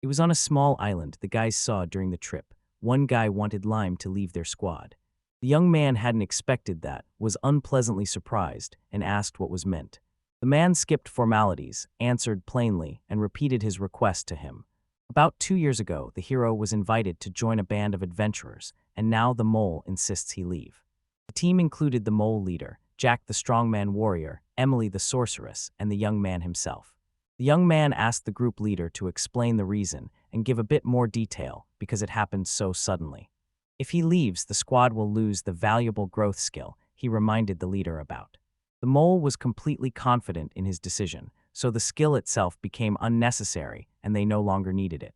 It was on a small island the guys saw during the trip. One guy wanted Lime to leave their squad. The young man hadn't expected that, was unpleasantly surprised, and asked what was meant. The man skipped formalities, answered plainly, and repeated his request to him. About 2 years ago, the hero was invited to join a band of adventurers, and now the mole insists he leave. The team included the mole leader, Jack the strongman warrior, Emily the sorceress, and the young man himself. The young man asked the group leader to explain the reason and give a bit more detail because it happened so suddenly. If he leaves, the squad will lose the valuable growth skill he reminded the leader about. The mole was completely confident in his decision, so the skill itself became unnecessary and they no longer needed it.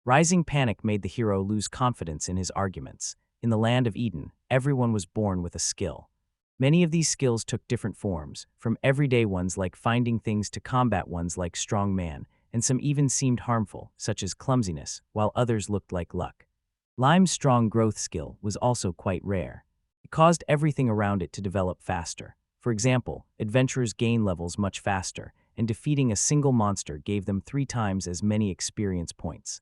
Rising panic made the hero lose confidence in his arguments. In the land of Eden, everyone was born with a skill. Many of these skills took different forms, from everyday ones like finding things to combat ones like strong man, and some even seemed harmful, such as clumsiness, while others looked like luck. Lime's strong growth skill was also quite rare. It caused everything around it to develop faster. For example, adventurers gain levels much faster, and defeating a single monster gave them 3 times as many experience points.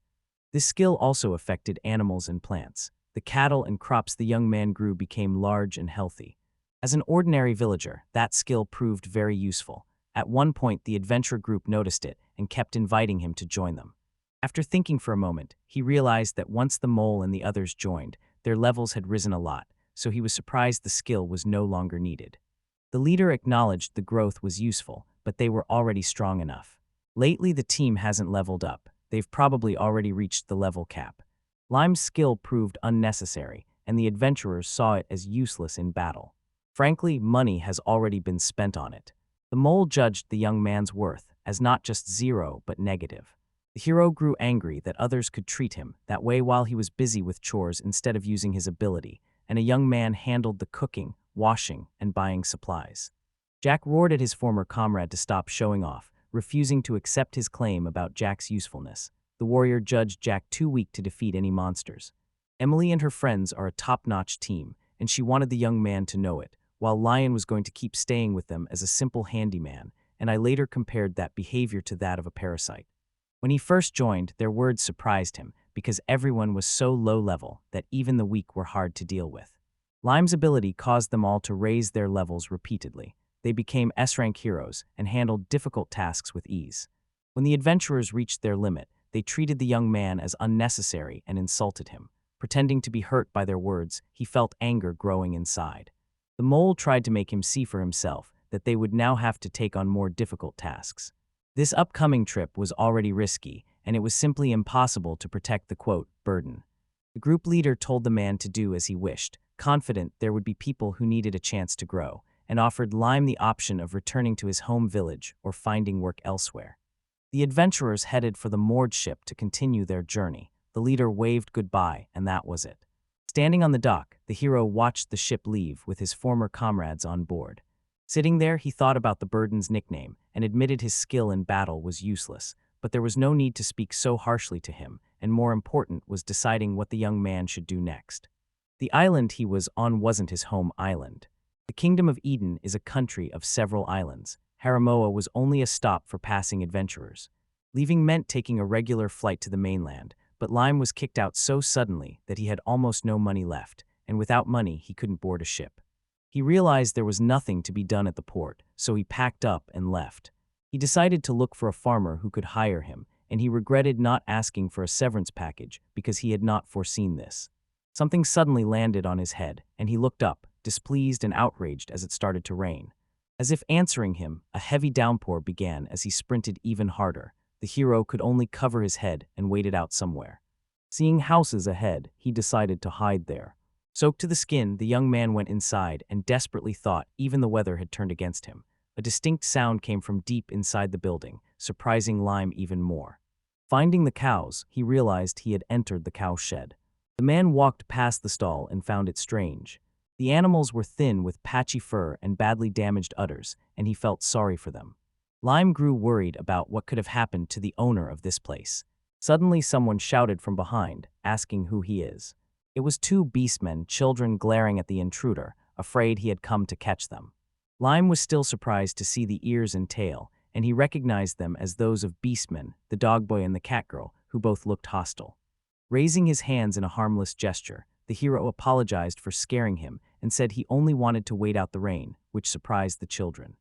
This skill also affected animals and plants. The cattle and crops the young man grew became large and healthy. As an ordinary villager, that skill proved very useful. At one point, the adventure group noticed it and kept inviting him to join them. After thinking for a moment, he realized that once the mole and the others joined, their levels had risen a lot, so he was surprised the skill was no longer needed. The leader acknowledged the growth was useful, but they were already strong enough. Lately, the team hasn't leveled up. They've probably already reached the level cap. Lime's skill proved unnecessary, and the adventurers saw it as useless in battle. Frankly, money has already been spent on it. The mole judged the young man's worth as not just 0 but negative. The hero grew angry that others could treat him that way while he was busy with chores instead of using his ability, and a young man handled the cooking, washing, and buying supplies. Jack roared at his former comrade to stop showing off, refusing to accept his claim about Jack's usefulness. The warrior judged Jack too weak to defeat any monsters. Emily and her friends are a top-notch team, and she wanted the young man to know it, while Lion was going to keep staying with them as a simple handyman, and I later compared that behavior to that of a parasite. When he first joined, their words surprised him, because everyone was so low level that even the weak were hard to deal with. Lime's ability caused them all to raise their levels repeatedly. They became S-rank heroes and handled difficult tasks with ease. When the adventurers reached their limit, they treated the young man as unnecessary and insulted him. Pretending to be hurt by their words, he felt anger growing inside. The mole tried to make him see for himself that they would now have to take on more difficult tasks. This upcoming trip was already risky, and it was simply impossible to protect the, quote, burden. The group leader told the man to do as he wished, confident there would be people who needed a chance to grow, and offered Lime the option of returning to his home village or finding work elsewhere. The adventurers headed for the moored ship to continue their journey. The leader waved goodbye, and that was it. Standing on the dock, the hero watched the ship leave with his former comrades on board. Sitting there, he thought about the burden's nickname and admitted his skill in battle was useless, but there was no need to speak so harshly to him, and more important was deciding what the young man should do next. The island he was on wasn't his home island. The Kingdom of Eden is a country of several islands. Haramoa was only a stop for passing adventurers. Leaving meant taking a regular flight to the mainland, but Lime was kicked out so suddenly that he had almost no money left, and without money he couldn't board a ship. He realized there was nothing to be done at the port, so he packed up and left. He decided to look for a farmer who could hire him, and he regretted not asking for a severance package because he had not foreseen this. Something suddenly landed on his head, and he looked up, displeased and outraged as it started to rain. As if answering him, a heavy downpour began as he sprinted even harder. The hero could only cover his head and wait it out somewhere. Seeing houses ahead, he decided to hide there. Soaked to the skin, the young man went inside and desperately thought even the weather had turned against him. A distinct sound came from deep inside the building, surprising Lime even more. Finding the cows, he realized he had entered the cow shed. The man walked past the stall and found it strange. The animals were thin with patchy fur and badly damaged udders, and he felt sorry for them. Lime grew worried about what could have happened to the owner of this place. Suddenly someone shouted from behind, asking who he is. It was 2 beastmen, children glaring at the intruder, afraid he had come to catch them. Lime was still surprised to see the ears and tail, and he recognized them as those of Beastmen, the dog boy and the cat girl, who both looked hostile. Raising his hands in a harmless gesture, the hero apologized for scaring him and said he only wanted to wait out the rain, which surprised the children.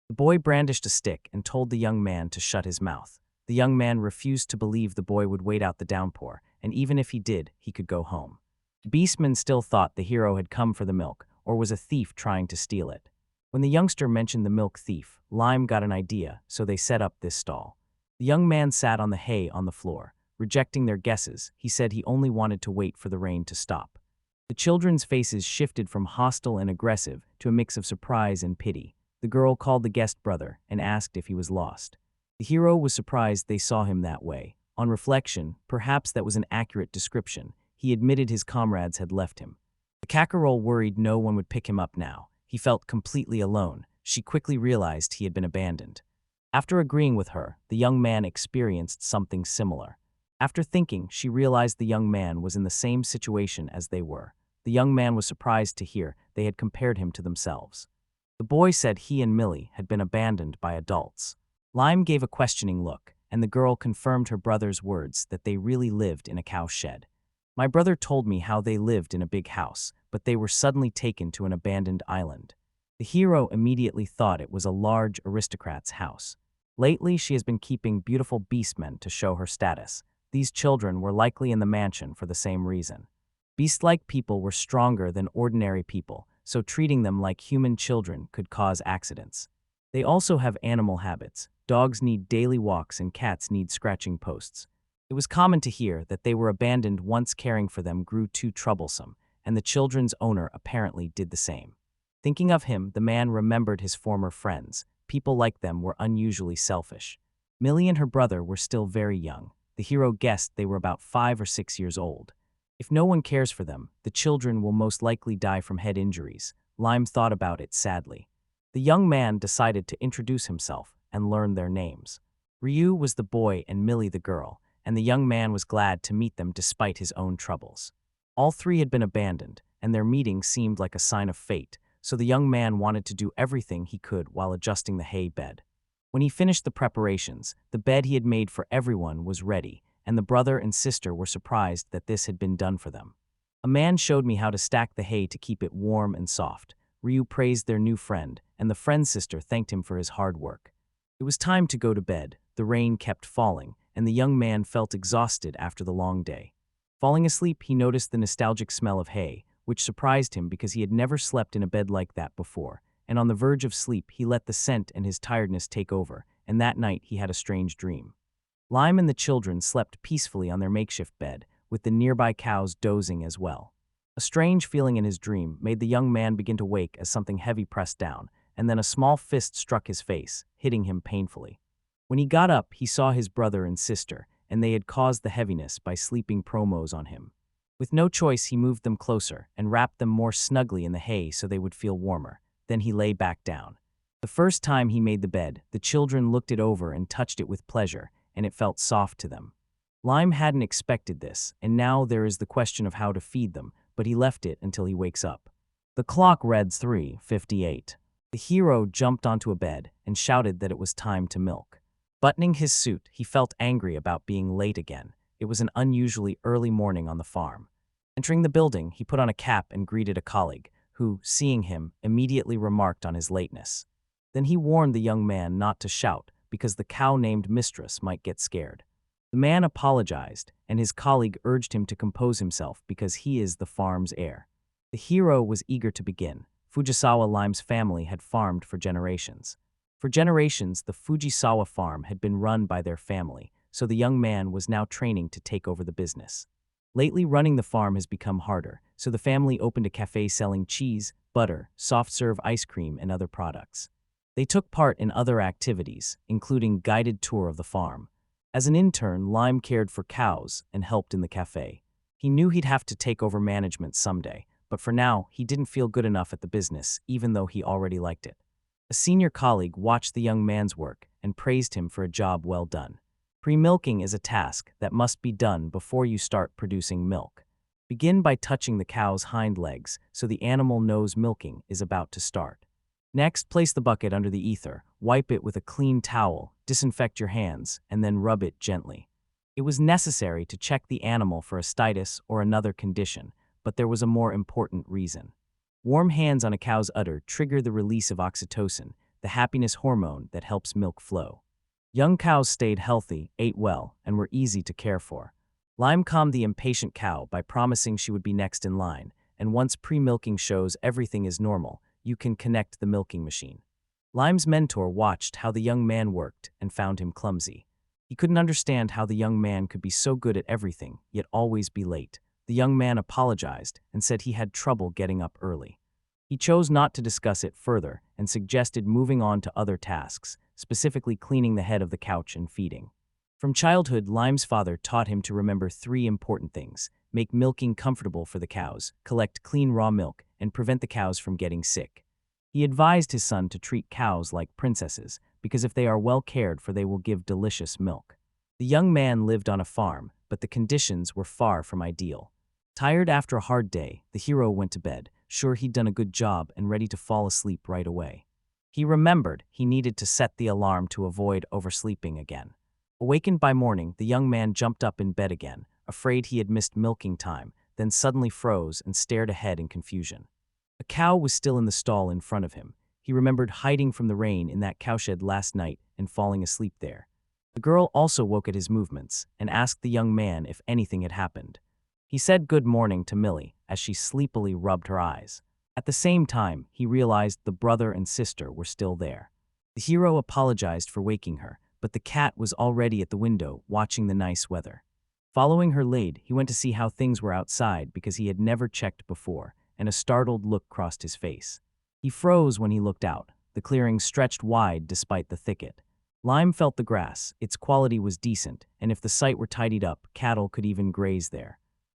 The boy brandished a stick and told the young man to shut his mouth. The young man refused to believe the boy would wait out the downpour, and even if he did, he could go home. The beastmen still thought the hero had come for the milk, or was a thief trying to steal it. When the youngster mentioned the milk thief, Lime got an idea, so they set up this stall. The young man sat on the hay on the floor. Rejecting their guesses, he said he only wanted to wait for the rain to stop. The children's faces shifted from hostile and aggressive to a mix of surprise and pity. The girl called the guest brother and asked if he was lost. The hero was surprised they saw him that way. On reflection, perhaps that was an accurate description. He admitted his comrades had left him. The cackerel worried no one would pick him up now. He felt completely alone. She quickly realized he had been abandoned. After agreeing with her, the young man experienced something similar. After thinking, she realized the young man was in the same situation as they were. The young man was surprised to hear they had compared him to themselves. The boy said he and Millie had been abandoned by adults. Lime gave a questioning look, and the girl confirmed her brother's words that they really lived in a cow shed. My brother told me how they lived in a big house, but they were suddenly taken to an abandoned island. The hero immediately thought it was a large aristocrat's house. Lately, she has been keeping beautiful beastmen to show her status. These children were likely in the mansion for the same reason. Beast-like people were stronger than ordinary people, so treating them like human children could cause accidents. They also have animal habits. Dogs need daily walks and cats need scratching posts. It was common to hear that they were abandoned once caring for them grew too troublesome, and the children's owner apparently did the same. Thinking of him, the man remembered his former friends. People like them were unusually selfish. Millie and her brother were still very young. The hero guessed they were about 5 or 6 years old. If no one cares for them, the children will most likely die from head injuries. Lime thought about it sadly. The young man decided to introduce himself and learn their names. Ryu was the boy and Millie the girl, and the young man was glad to meet them despite his own troubles. All three had been abandoned, and their meeting seemed like a sign of fate, so the young man wanted to do everything he could while adjusting the hay bed. When he finished the preparations, the bed he had made for everyone was ready, and the brother and sister were surprised that this had been done for them. A man showed me how to stack the hay to keep it warm and soft. Ryu praised their new friend, and the friend's sister thanked him for his hard work. It was time to go to bed. The rain kept falling, and the young man felt exhausted after the long day. Falling asleep, he noticed the nostalgic smell of hay, which surprised him because he had never slept in a bed like that before, and on the verge of sleep, he let the scent and his tiredness take over, and that night he had a strange dream. Lime and the children slept peacefully on their makeshift bed, with the nearby cows dozing as well. A strange feeling in his dream made the young man begin to wake as something heavy pressed down, and then a small fist struck his face, hitting him painfully. When he got up, he saw his brother and sister, and they had caused the heaviness by sleeping promos on him. With no choice, he moved them closer and wrapped them more snugly in the hay so they would feel warmer. Then he lay back down. The first time he made the bed, the children looked it over and touched it with pleasure, and it felt soft to them. Lime hadn't expected this, and now there is the question of how to feed them, but he left it until he wakes up. The clock read 3:58. The hero jumped onto a bed and shouted that it was time to milk. Buttoning his suit, he felt angry about being late again. It was an unusually early morning on the farm. Entering the building, he put on a cap and greeted a colleague, who, seeing him, immediately remarked on his lateness. Then he warned the young man not to shout, because the cow-named mistress might get scared. The man apologized, and his colleague urged him to compose himself because he is the farm's heir. The hero was eager to begin. Fujisawa Lime's family had farmed for generations. For generations, the Fujisawa farm had been run by their family, so the young man was now training to take over the business. Lately, running the farm has become harder, so the family opened a cafe selling cheese, butter, soft-serve ice cream, and other products. They took part in other activities, including guided tour of the farm. As an intern, Lime cared for cows and helped in the cafe. He knew he'd have to take over management someday, but for now, he didn't feel good enough at the business, even though he already liked it. A senior colleague watched the young man's work and praised him for a job well done. Pre-milking is a task that must be done before you start producing milk. Begin by touching the cow's hind legs so the animal knows milking is about to start. Next, place the bucket under the ether, wipe it with a clean towel, disinfect your hands, and then rub it gently. It was necessary to check the animal for a stitis or another condition, but there was a more important reason. Warm hands on a cow's udder trigger the release of oxytocin, the happiness hormone that helps milk flow. Young cows stayed healthy, ate well, and were easy to care for. Lime calmed the impatient cow by promising she would be next in line, and once pre-milking shows everything is normal, you can connect the milking machine. Lime's mentor watched how the young man worked and found him clumsy. He couldn't understand how the young man could be so good at everything, yet always be late. The young man apologized and said he had trouble getting up early. He chose not to discuss it further and suggested moving on to other tasks, specifically cleaning the head of the couch and feeding. From childhood, Lime's father taught him to remember 3 important things: make milking comfortable for the cows, collect clean raw milk, and prevent the cows from getting sick. He advised his son to treat cows like princesses, because if they are well cared for, they will give delicious milk. The young man lived on a farm, but the conditions were far from ideal. Tired after a hard day, the hero went to bed, sure he'd done a good job and ready to fall asleep right away. He remembered he needed to set the alarm to avoid oversleeping again. Awakened by morning, the young man jumped up in bed again, afraid he had missed milking time, then suddenly froze and stared ahead in confusion. A cow was still in the stall in front of him. He remembered hiding from the rain in that cowshed last night and falling asleep there. The girl also woke at his movements and asked the young man if anything had happened. He said good morning to Millie as she sleepily rubbed her eyes. At the same time, he realized the brother and sister were still there. The hero apologized for waking her, but the cat was already at the window watching the nice weather. Following her lead, he went to see how things were outside because he had never checked before, and a startled look crossed his face. He froze when he looked out. The clearing stretched wide despite the thicket. Lime felt the grass. Its quality was decent, and if the site were tidied up, cattle could even graze there.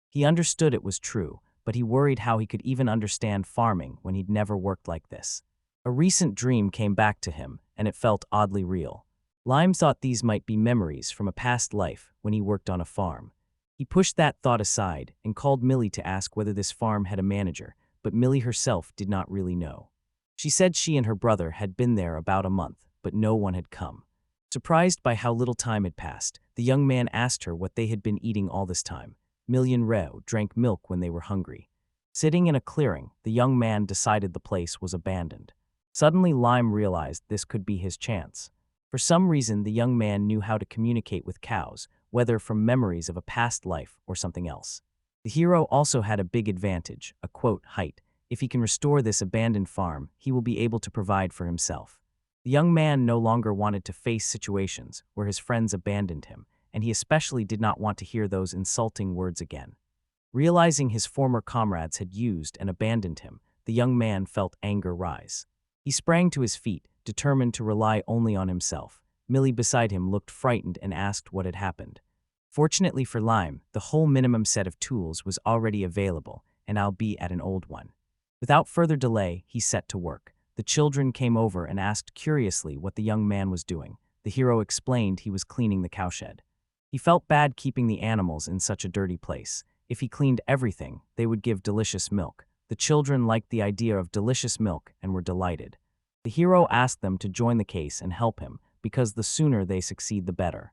He understood it was true, but he worried how he could even understand farming when he'd never worked like this. A recent dream came back to him, and it felt oddly real. Lime thought these might be memories from a past life when he worked on a farm. He pushed that thought aside and called Millie to ask whether this farm had a manager, but Millie herself did not really know. She said she and her brother had been there about a month, but no one had come. Surprised by how little time had passed, the young man asked her what they had been eating all this time. Reo drank milk when they were hungry. Sitting in a clearing, the young man decided the place was abandoned. Suddenly, Lime realized this could be his chance. For some reason, the young man knew how to communicate with cows, whether from memories of a past life or something else. The hero also had a big advantage, a quote, height. If he can restore this abandoned farm, he will be able to provide for himself. The young man no longer wanted to face situations where his friends abandoned him, and he especially did not want to hear those insulting words again. Realizing his former comrades had used and abandoned him, the young man felt anger rise. He sprang to his feet, determined to rely only on himself. Millie beside him looked frightened and asked what had happened. Fortunately for Lime, the whole minimum set of tools was already available, and albeit at an old one. Without further delay, he set to work. The children came over and asked curiously what the young man was doing. The hero explained he was cleaning the cowshed. He felt bad keeping the animals in such a dirty place. If he cleaned everything, they would give delicious milk. The children liked the idea of delicious milk and were delighted. The hero asked them to join the case and help him, because the sooner they succeed the better.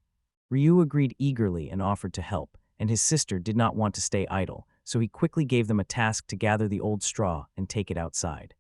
Ryu agreed eagerly and offered to help, and his sister did not want to stay idle, so he quickly gave them a task to gather the old straw and take it outside.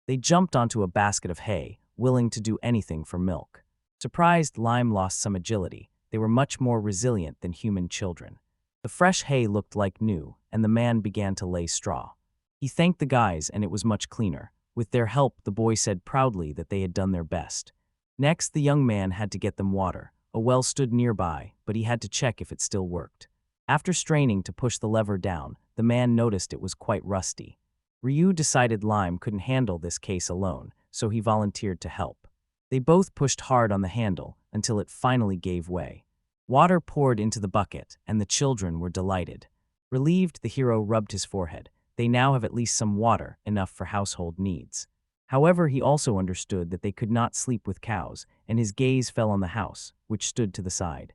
They jumped onto a basket of hay, willing to do anything for milk. Surprised, Lime lost some agility. They were much more resilient than human children. The fresh hay looked like new, and the man began to lay straw. He thanked the guys, and it was much cleaner. With their help, the boy said proudly that they had done their best. Next, the young man had to get them water. A well stood nearby, but he had to check if it still worked. After straining to push the lever down, the man noticed it was quite rusty. Ryu decided Lime couldn't handle this case alone, so he volunteered to help. They both pushed hard on the handle until it finally gave way. Water poured into the bucket, and the children were delighted. Relieved, the hero rubbed his forehead. They now have at least some water, enough for household needs. However, he also understood that they could not sleep with cows, and his gaze fell on the house, which stood to the side.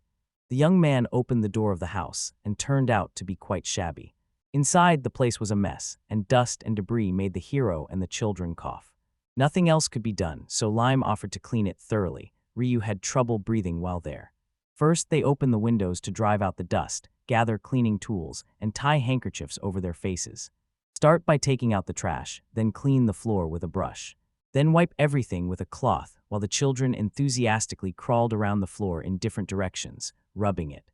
The young man opened the door of the house and turned out to be quite shabby. Inside, the place was a mess, and dust and debris made the hero and the children cough. Nothing else could be done, so Lime offered to clean it thoroughly. Ryu had trouble breathing while there. First, they open the windows to drive out the dust, gather cleaning tools, and tie handkerchiefs over their faces. Start by taking out the trash, then clean the floor with a brush. Then wipe everything with a cloth, while the children enthusiastically crawled around the floor in different directions, rubbing it.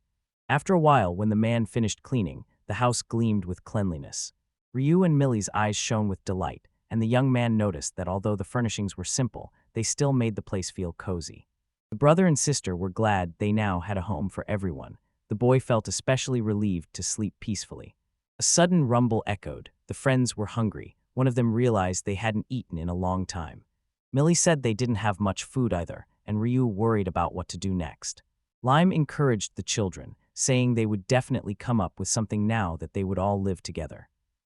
After a while, when the man finished cleaning, the house gleamed with cleanliness. Ryu and Millie's eyes shone with delight, and the young man noticed that although the furnishings were simple, they still made the place feel cozy. The brother and sister were glad they now had a home for everyone. The boy felt especially relieved to sleep peacefully. A sudden rumble echoed. The friends were hungry. One of them realized they hadn't eaten in a long time. Millie said they didn't have much food either, and Ryu worried about what to do next. Lime encouraged the children, saying they would definitely come up with something now that they would all live together.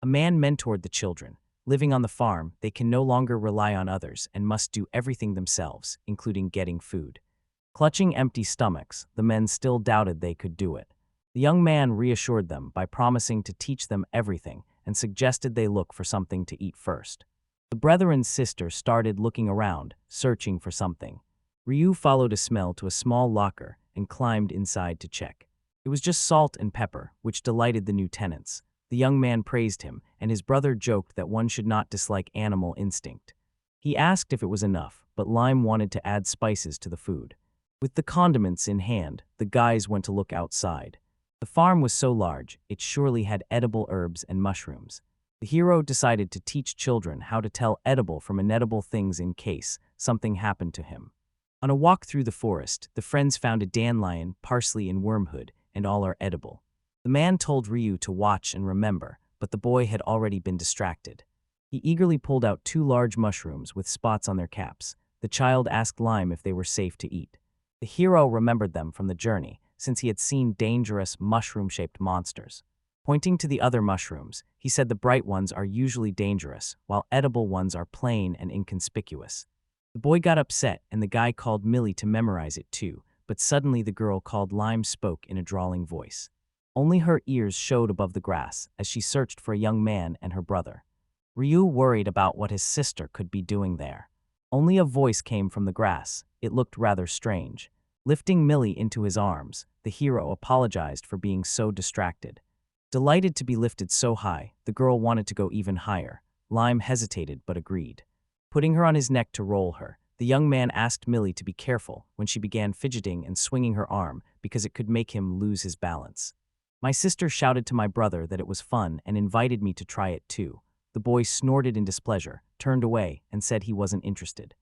A man mentored the children. Living on the farm, they can no longer rely on others and must do everything themselves, including getting food. Clutching empty stomachs, the men still doubted they could do it. The young man reassured them by promising to teach them everything and suggested they look for something to eat first. The brother and sister started looking around, searching for something. Ryu followed a smell to a small locker and climbed inside to check. It was just salt and pepper, which delighted the new tenants. The young man praised him, and his brother joked that one should not dislike animal instinct. He asked if it was enough, but Lime wanted to add spices to the food. With the condiments in hand, the guys went to look outside. The farm was so large, it surely had edible herbs and mushrooms. The hero decided to teach children how to tell edible from inedible things in case something happened to him. On a walk through the forest, the friends found a dandelion, parsley, and wormwood, and all are edible. The man told Ryu to watch and remember, but the boy had already been distracted. He eagerly pulled out 2 large mushrooms with spots on their caps. The child asked Lime if they were safe to eat. The hero remembered them from the journey, since he had seen dangerous mushroom-shaped monsters. Pointing to the other mushrooms, he said the bright ones are usually dangerous, while edible ones are plain and inconspicuous. The boy got upset, and the guy called Millie to memorize it too, but suddenly the girl called Lime spoke in a drawling voice. Only her ears showed above the grass as she searched for a young man and her brother. Ryu worried about what his sister could be doing there. Only a voice came from the grass. It looked rather strange. Lifting Millie into his arms, the hero apologized for being so distracted. Delighted to be lifted so high, the girl wanted to go even higher. Lime hesitated but agreed. Putting her on his neck to roll her, the young man asked Millie to be careful when she began fidgeting and swinging her arm because it could make him lose his balance. My sister shouted to my brother that it was fun and invited me to try it too. The boy snorted in displeasure, turned away, and said he wasn't interested.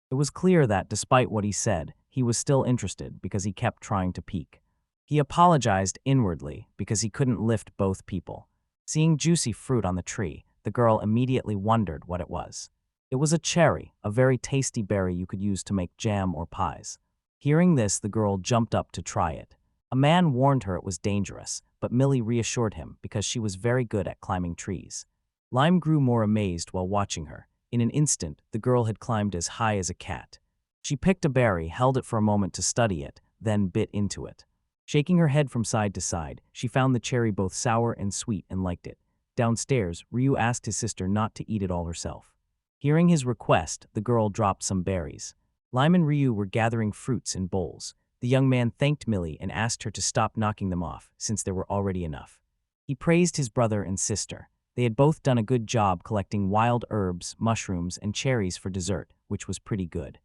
It was clear that, despite what he said, he was still interested because he kept trying to peek. He apologized inwardly because he couldn't lift both people. Seeing juicy fruit on the tree, the girl immediately wondered what it was. It was a cherry, a very tasty berry you could use to make jam or pies. Hearing this, the girl jumped up to try it. A man warned her it was dangerous, but Millie reassured him because she was very good at climbing trees. Lime grew more amazed while watching her. In an instant, the girl had climbed as high as a cat. She picked a berry, held it for a moment to study it, then bit into it. Shaking her head from side to side, she found the cherry both sour and sweet and liked it. Downstairs, Ryu asked his sister not to eat it all herself. Hearing his request, the girl dropped some berries. Lime and Ryu were gathering fruits in bowls. The young man thanked Millie and asked her to stop knocking them off, since there were already enough. He praised his brother and sister. They had both done a good job collecting wild herbs, mushrooms, and cherries for dessert, which was pretty good.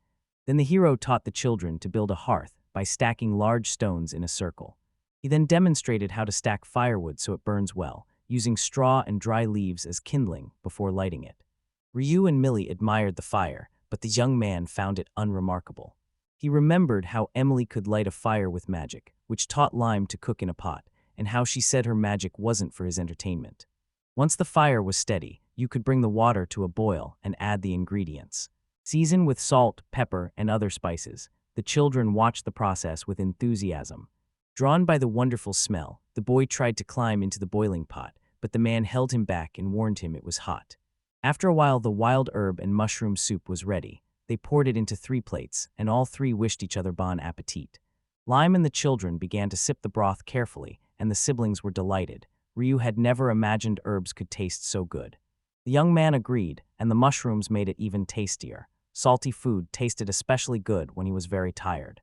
Then the hero taught the children to build a hearth by stacking large stones in a circle. He then demonstrated how to stack firewood so it burns well, using straw and dry leaves as kindling before lighting it. Ryu and Millie admired the fire, but the young man found it unremarkable. He remembered how Emily could light a fire with magic, which taught Lime to cook in a pot, and how she said her magic wasn't for his entertainment. Once the fire was steady, you could bring the water to a boil and add the ingredients. Season with salt, pepper, and other spices. The children watched the process with enthusiasm. Drawn by the wonderful smell, the boy tried to climb into the boiling pot, but the man held him back and warned him it was hot. After a while, the wild herb and mushroom soup was ready. They poured it into 3 plates, and all 3 wished each other bon appetit. Lime and the children began to sip the broth carefully, and the siblings were delighted. Ryu had never imagined herbs could taste so good. The young man agreed, and the mushrooms made it even tastier. Salty food tasted especially good when he was very tired.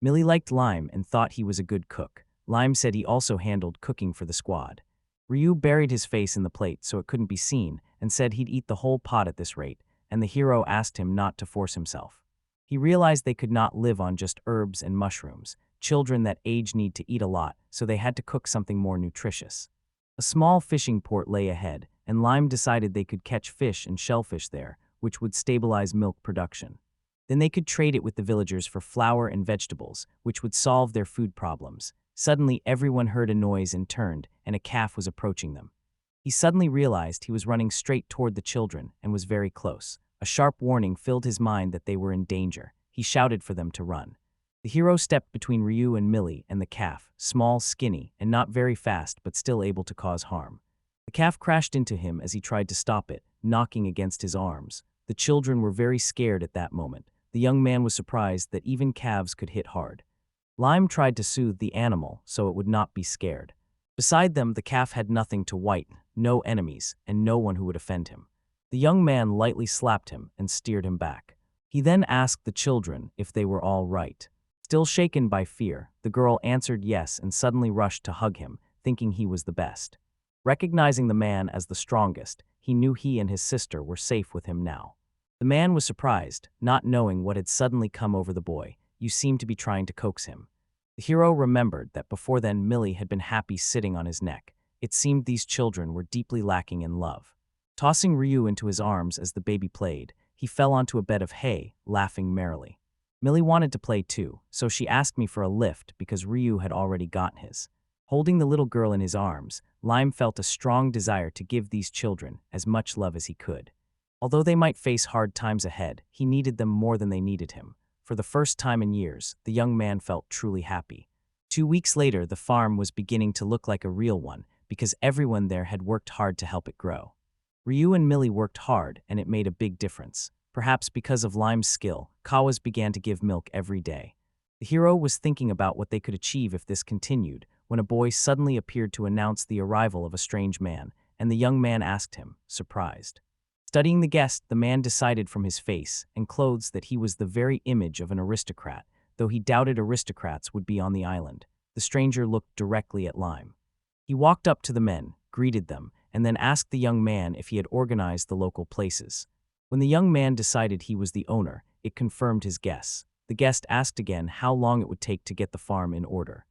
Millie liked Lime and thought he was a good cook. Lime said he also handled cooking for the squad. Ryu buried his face in the plate so it couldn't be seen and said he'd eat the whole pot at this rate, and the hero asked him not to force himself. He realized they could not live on just herbs and mushrooms. Children that age need to eat a lot, so they had to cook something more nutritious. A small fishing port lay ahead, and Lime decided they could catch fish and shellfish there, which would stabilize milk production. Then they could trade it with the villagers for flour and vegetables, which would solve their food problems. Suddenly, everyone heard a noise and turned, and a calf was approaching them. He suddenly realized he was running straight toward the children and was very close. A sharp warning filled his mind that they were in danger. He shouted for them to run. The hero stepped between Ryu and Millie and the calf, small, skinny, and not very fast but still able to cause harm. The calf crashed into him as he tried to stop it, knocking against his arms. The children were very scared at that moment. The young man was surprised that even calves could hit hard. Lime tried to soothe the animal so it would not be scared. Beside them, the calf had nothing to white, no enemies, and no one who would offend him. The young man lightly slapped him and steered him back. He then asked the children if they were all right. Still shaken by fear, the girl answered yes and suddenly rushed to hug him, thinking he was the best. Recognizing the man as the strongest, he knew he and his sister were safe with him now. The man was surprised, not knowing what had suddenly come over the boy. You seemed to be trying to coax him. The hero remembered that before then Millie had been happy sitting on his neck. It seemed these children were deeply lacking in love. Tossing Ryu into his arms as the baby played, he fell onto a bed of hay, laughing merrily. Millie wanted to play too, so she asked me for a lift because Ryu had already gotten his. Holding the little girl in his arms, Lime felt a strong desire to give these children as much love as he could. Although they might face hard times ahead, he needed them more than they needed him. For the first time in years, the young man felt truly happy. 2 weeks later, the farm was beginning to look like a real one because everyone there had worked hard to help it grow. Ryu and Millie worked hard, and it made a big difference. Perhaps because of Lime's skill, cows began to give milk every day. The hero was thinking about what they could achieve if this continued, when a boy suddenly appeared to announce the arrival of a strange man, and the young man asked him, surprised. Studying the guest, the man decided from his face and clothes that he was the very image of an aristocrat, though he doubted aristocrats would be on the island. The stranger looked directly at Lime. He walked up to the men, greeted them, and then asked the young man if he had organized the local places. When the young man decided he was the owner, it confirmed his guess. The guest asked again how long it would take to get the farm in order.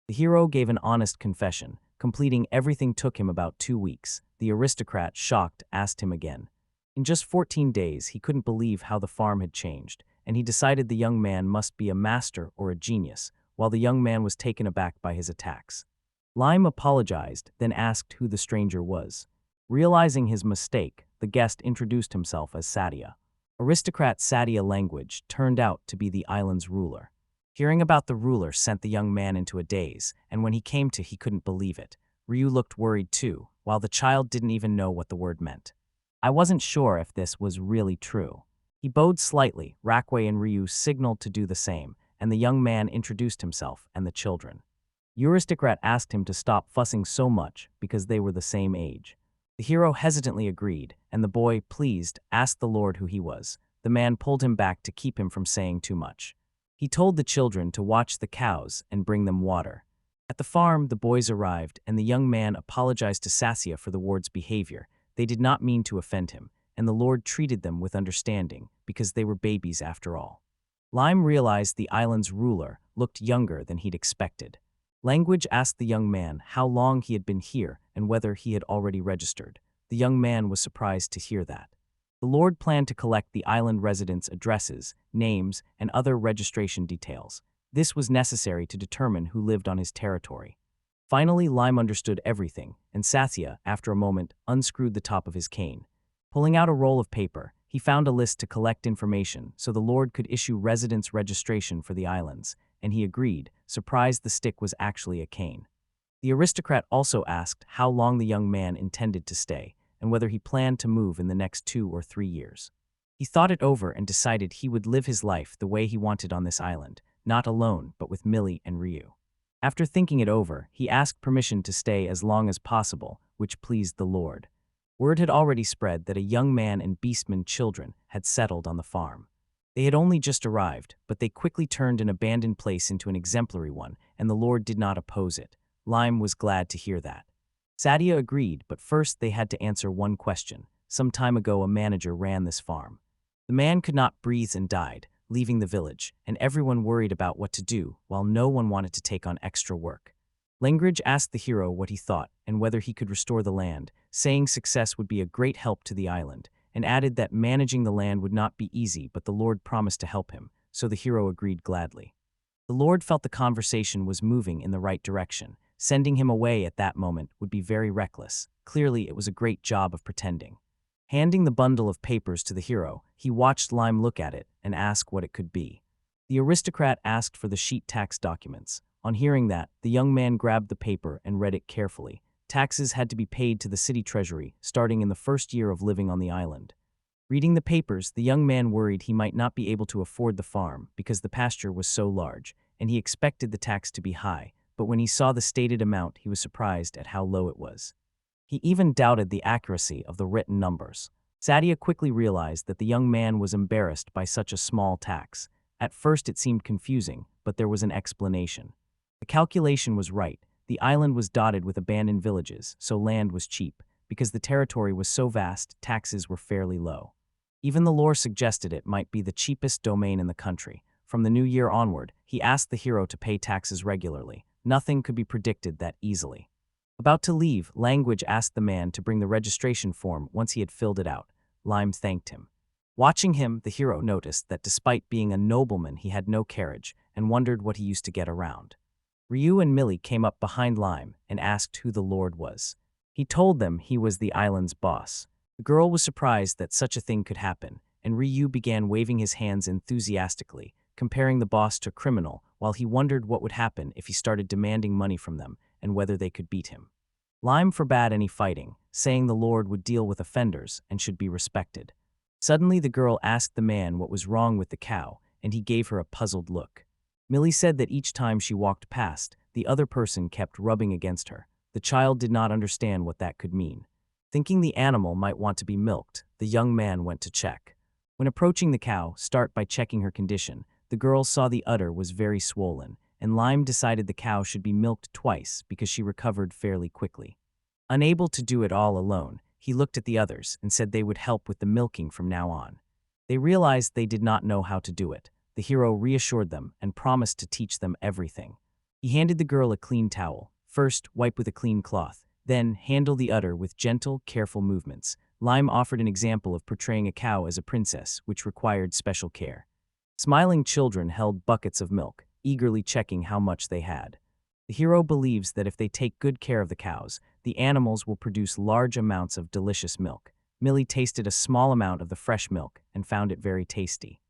The hero gave an honest confession. Completing everything took him about 2 weeks. The aristocrat, shocked, asked him again. In just 14 days, he couldn't believe how the farm had changed, and he decided the young man must be a master or a genius, while the young man was taken aback by his attacks. Lime apologized, then asked who the stranger was. Realizing his mistake, the guest introduced himself as Satya. Aristocrat Satya language turned out to be the island's ruler. Hearing about the ruler sent the young man into a daze, and when he came to, he couldn't believe it. Ryu looked worried too, while the child didn't even know what the word meant. I wasn't sure if this was really true. He bowed slightly. Rakway and Ryu signaled to do the same, and the young man introduced himself and the children. The aristocrat asked him to stop fussing so much because they were the same age. The hero hesitantly agreed, and the boy, pleased, asked the lord who he was. The man pulled him back to keep him from saying too much. He told the children to watch the cows and bring them water. At the farm, the boys arrived, and the young man apologized to Satya for the ward's behavior. They did not mean to offend him, and the lord treated them with understanding because they were babies after all. Lime realized the island's ruler looked younger than he'd expected. Language asked the young man how long he had been here and whether he had already registered. The young man was surprised to hear that. The lord planned to collect the island residents' addresses, names, and other registration details. This was necessary to determine who lived on his territory. Finally, Lime understood everything, and Satya, after a moment, unscrewed the top of his cane. Pulling out a roll of paper, he found a list to collect information so the lord could issue residence registration for the islands, and he agreed, surprised the stick was actually a cane. The aristocrat also asked how long the young man intended to stay, and whether he planned to move in the next 2 or 3 years. He thought it over and decided he would live his life the way he wanted on this island, not alone but with Millie and Ryu. After thinking it over, he asked permission to stay as long as possible, which pleased the lord. Word had already spread that a young man and beastmen children had settled on the farm. They had only just arrived, but they quickly turned an abandoned place into an exemplary one, and the Lord did not oppose it. Lime was glad to hear that. Sadia agreed, but first they had to answer one question. Some time ago, a manager ran this farm. The man could not breathe and died, leaving the village, and everyone worried about what to do, while no one wanted to take on extra work. Langridge asked the hero what he thought and whether he could restore the land, saying success would be a great help to the island, and added that managing the land would not be easy, but the Lord promised to help him, so the hero agreed gladly. The Lord felt the conversation was moving in the right direction. Sending him away at that moment would be very reckless. Clearly, it was a great job of pretending. Handing the bundle of papers to the hero, he watched Lime look at it and ask what it could be. The aristocrat asked for the sheet tax documents. On hearing that, the young man grabbed the paper and read it carefully. Taxes had to be paid to the city treasury, starting in the first year of living on the island. Reading the papers, the young man worried he might not be able to afford the farm because the pasture was so large, and he expected the tax to be high, but when he saw the stated amount, he was surprised at how low it was. He even doubted the accuracy of the written numbers. Sadia quickly realized that the young man was embarrassed by such a small tax. At first it seemed confusing, but there was an explanation. The calculation was right. The island was dotted with abandoned villages, so land was cheap. Because the territory was so vast, taxes were fairly low. Even the lore suggested it might be the cheapest domain in the country. From the new year onward, he asked the hero to pay taxes regularly. Nothing could be predicted that easily. About to leave, Language asked the man to bring the registration form once he had filled it out. Lime thanked him. Watching him, the hero noticed that despite being a nobleman, he had no carriage, and wondered what he used to get around. Ryu and Millie came up behind Lime and asked who the Lord was. He told them he was the island's boss. The girl was surprised that such a thing could happen, and Ryu began waving his hands enthusiastically, comparing the boss to a criminal, while he wondered what would happen if he started demanding money from them and whether they could beat him. Lime forbade any fighting, saying the Lord would deal with offenders and should be respected. Suddenly the girl asked the man what was wrong with the cow, and he gave her a puzzled look. Millie said that each time she walked past, the other person kept rubbing against her. The child did not understand what that could mean. Thinking the animal might want to be milked, the young man went to check. When approaching the cow, start by checking her condition. The girl saw the udder was very swollen, and Lime decided the cow should be milked twice because she recovered fairly quickly. Unable to do it all alone, he looked at the others and said they would help with the milking from now on. They realized they did not know how to do it. The hero reassured them and promised to teach them everything. He handed the girl a clean towel. First, wipe with a clean cloth, then handle the udder with gentle, careful movements. Lime offered an example of portraying a cow as a princess, which required special care. Smiling children held buckets of milk, eagerly checking how much they had. The hero believes that if they take good care of the cows, the animals will produce large amounts of delicious milk. Millie tasted a small amount of the fresh milk and found it very tasty.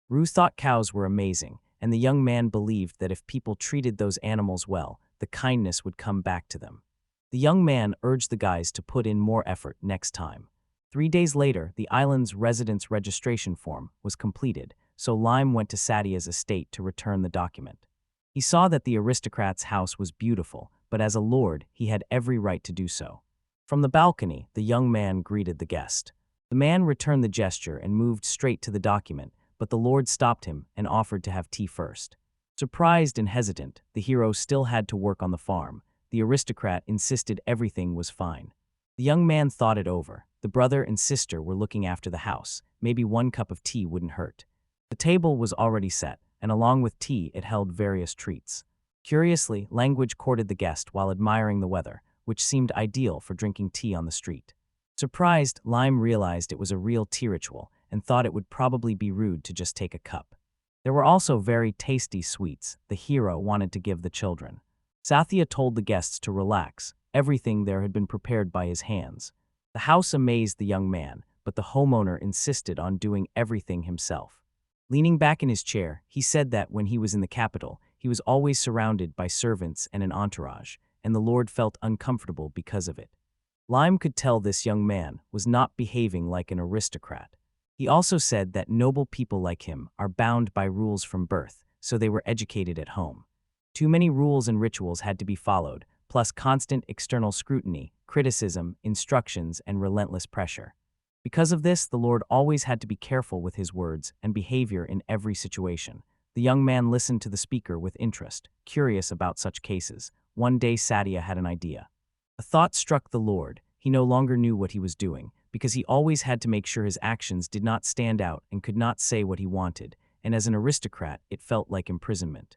Rue thought cows were amazing, and the young man believed that if people treated those animals well, the kindness would come back to them. The young man urged the guys to put in more effort next time. 3 days later, the island's residence registration form was completed, so Lime went to Sadia's estate to return the document. He saw that the aristocrat's house was beautiful, but as a lord, he had every right to do so. From the balcony, the young man greeted the guest. The man returned the gesture and moved straight to the document, but the lord stopped him and offered to have tea first. Surprised and hesitant, the hero still had to work on the farm. The aristocrat insisted everything was fine. The young man thought it over. The brother and sister were looking after the house. Maybe 1 cup of tea wouldn't hurt. The table was already set, and along with tea it held various treats. Curiously, Language courted the guest while admiring the weather, which seemed ideal for drinking tea on the street. Surprised, Lime realized it was a real tea ritual and thought it would probably be rude to just take a cup. There were also very tasty sweets the hero wanted to give the children. Sathya told the guests to relax. Everything there had been prepared by his hands. The house amazed the young man, but the homeowner insisted on doing everything himself. Leaning back in his chair, he said that when he was in the capital, he was always surrounded by servants and an entourage, and the lord felt uncomfortable because of it. Lime could tell this young man was not behaving like an aristocrat. He also said that noble people like him are bound by rules from birth, so they were educated at home. Too many rules and rituals had to be followed, plus constant external scrutiny, criticism, instructions, and relentless pressure. Because of this, the Lord always had to be careful with his words and behavior in every situation. The young man listened to the speaker with interest, curious about such cases. One day Satya had an idea. A thought struck the Lord. He no longer knew what he was doing, because he always had to make sure his actions did not stand out and could not say what he wanted, and as an aristocrat, it felt like imprisonment.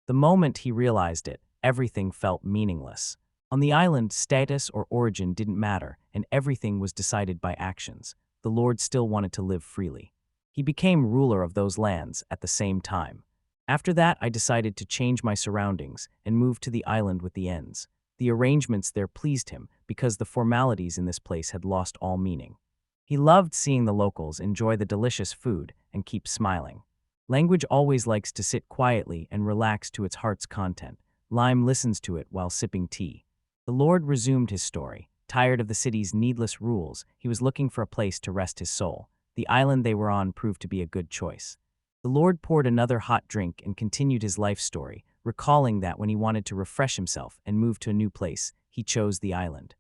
The moment he realized it, everything felt meaningless. On the island, status or origin didn't matter, and everything was decided by actions. The Lord still wanted to live freely. He became ruler of those lands at the same time. After that, I decided to change my surroundings and move to the island with the ends. The arrangements there pleased him because the formalities in this place had lost all meaning. He loved seeing the locals enjoy the delicious food and keep smiling. Language always likes to sit quietly and relax to its heart's content. Lime listens to it while sipping tea. The Lord resumed his story. Tired of the city's needless rules, he was looking for a place to rest his soul. The island they were on proved to be a good choice. The Lord poured another hot drink and continued his life story, recalling that when he wanted to refresh himself and move to a new place, he chose the island.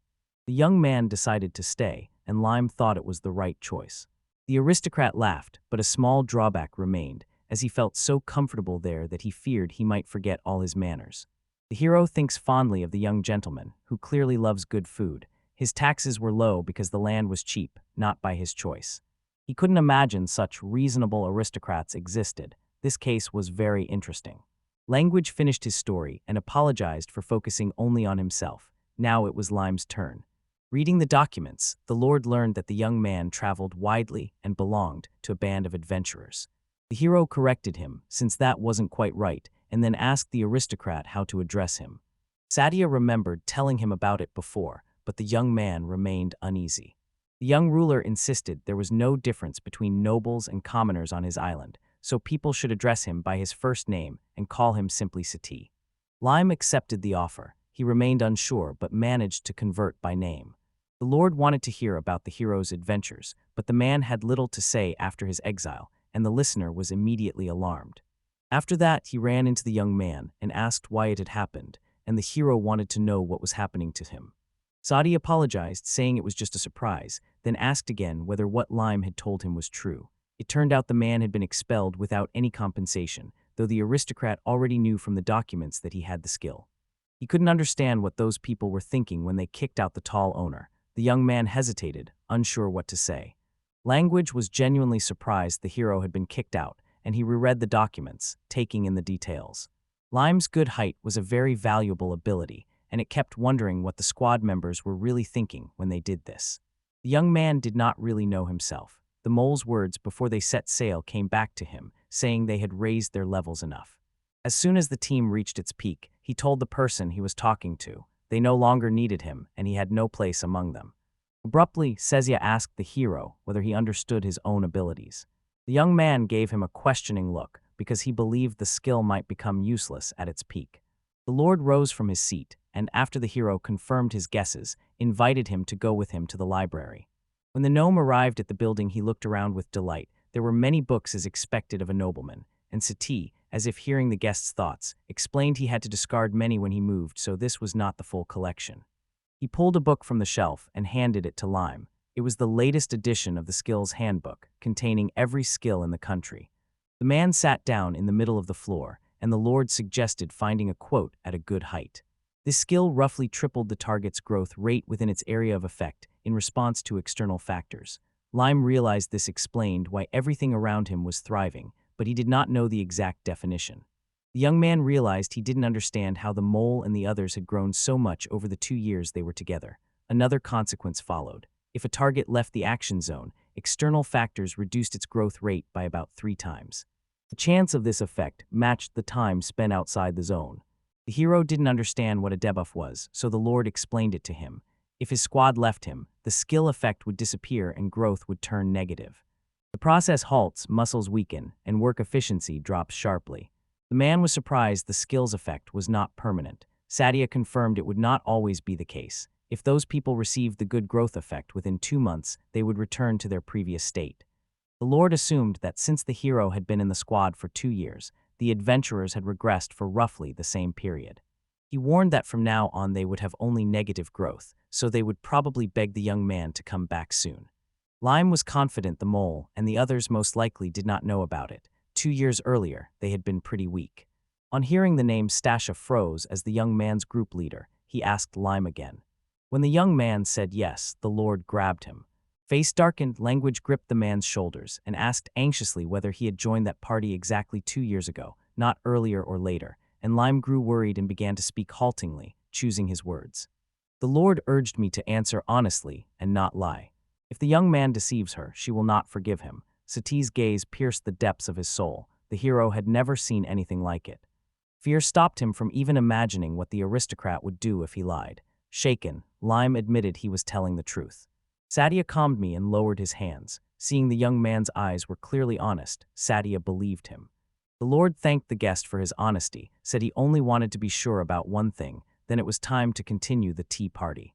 The young man decided to stay, and Lime thought it was the right choice. The aristocrat laughed, but a small drawback remained, as he felt so comfortable there that he feared he might forget all his manners. The hero thinks fondly of the young gentleman, who clearly loves good food. His taxes were low because the land was cheap, not by his choice. He couldn't imagine such reasonable aristocrats existed. This case was very interesting. Language finished his story and apologized for focusing only on himself. Now it was Lime's turn. Reading the documents, the Lord learned that the young man traveled widely and belonged to a band of adventurers. The hero corrected him, since that wasn't quite right, and then asked the aristocrat how to address him. Satya remembered telling him about it before, but the young man remained uneasy. The young ruler insisted there was no difference between nobles and commoners on his island, so people should address him by his first name and call him simply Sati. Lime accepted the offer. He remained unsure but managed to convert by name. The Lord wanted to hear about the hero's adventures, but the man had little to say after his exile, and the listener was immediately alarmed. After that, he ran into the young man and asked why it had happened, and the hero wanted to know what was happening to him. Sati apologized, saying it was just a surprise, then asked again whether what Lime had told him was true. It turned out the man had been expelled without any compensation, though the aristocrat already knew from the documents that he had the skill. He couldn't understand what those people were thinking when they kicked out the tall owner. The young man hesitated, unsure what to say. Language was genuinely surprised the hero had been kicked out, and he reread the documents, taking in the details. Lime's good height was a very valuable ability, and it kept wondering what the squad members were really thinking when they did this. The young man did not really know himself. The mole's words before they set sail came back to him, saying they had raised their levels enough. As soon as the team reached its peak, he told the person he was talking to they no longer needed him and he had no place among them. Abruptly, Sezia asked the hero whether he understood his own abilities. The young man gave him a questioning look because he believed the skill might become useless at its peak. The Lord rose from his seat and, after the hero confirmed his guesses, invited him to go with him to the library. When the gnome arrived at the building, he looked around with delight. There were many books as expected of a nobleman, and Sati, as if hearing the guest's thoughts, explained he had to discard many when he moved, so this was not the full collection. He pulled a book from the shelf and handed it to Lime. It was the latest edition of the skills handbook, containing every skill in the country. The man sat down in the middle of the floor, and the Lord suggested finding a quote at a good height. This skill roughly tripled the target's growth rate within its area of effect in response to external factors. Lime realized this explained why everything around him was thriving, but he did not know the exact definition. The young man realized he didn't understand how the mole and the others had grown so much over the 2 years they were together. Another consequence followed. If a target left the action zone, external factors reduced its growth rate by about 3 times. The chance of this effect matched the time spent outside the zone. The hero didn't understand what a debuff was, so the Lord explained it to him. If his squad left him, the skill effect would disappear and growth would turn negative. The process halts, muscles weaken, and work efficiency drops sharply. The man was surprised the skill's effect was not permanent. Satya confirmed it would not always be the case. If those people received the good growth effect within 2 months, they would return to their previous state. The Lord assumed that since the hero had been in the squad for 2 years, the adventurers had regressed for roughly the same period. He warned that from now on they would have only negative growth, so they would probably beg the young man to come back soon. Lime was confident the mole and the others most likely did not know about it. 2 years earlier, they had been pretty weak. On hearing the name, Stasha froze as the young man's group leader. He asked Lime again. When the young man said yes, the Lord grabbed him. Face darkened, language gripped the man's shoulders and asked anxiously whether he had joined that party exactly 2 years ago, not earlier or later, and Lime grew worried and began to speak haltingly, choosing his words. The Lord urged me to answer honestly and not lie. If the young man deceives her, she will not forgive him. Sati's gaze pierced the depths of his soul. The hero had never seen anything like it. Fear stopped him from even imagining what the aristocrat would do if he lied. Shaken, Lime admitted he was telling the truth. Satya calmed me and lowered his hands. Seeing the young man's eyes were clearly honest, Satya believed him. The Lord thanked the guest for his honesty, said he only wanted to be sure about one thing, then it was time to continue the tea party.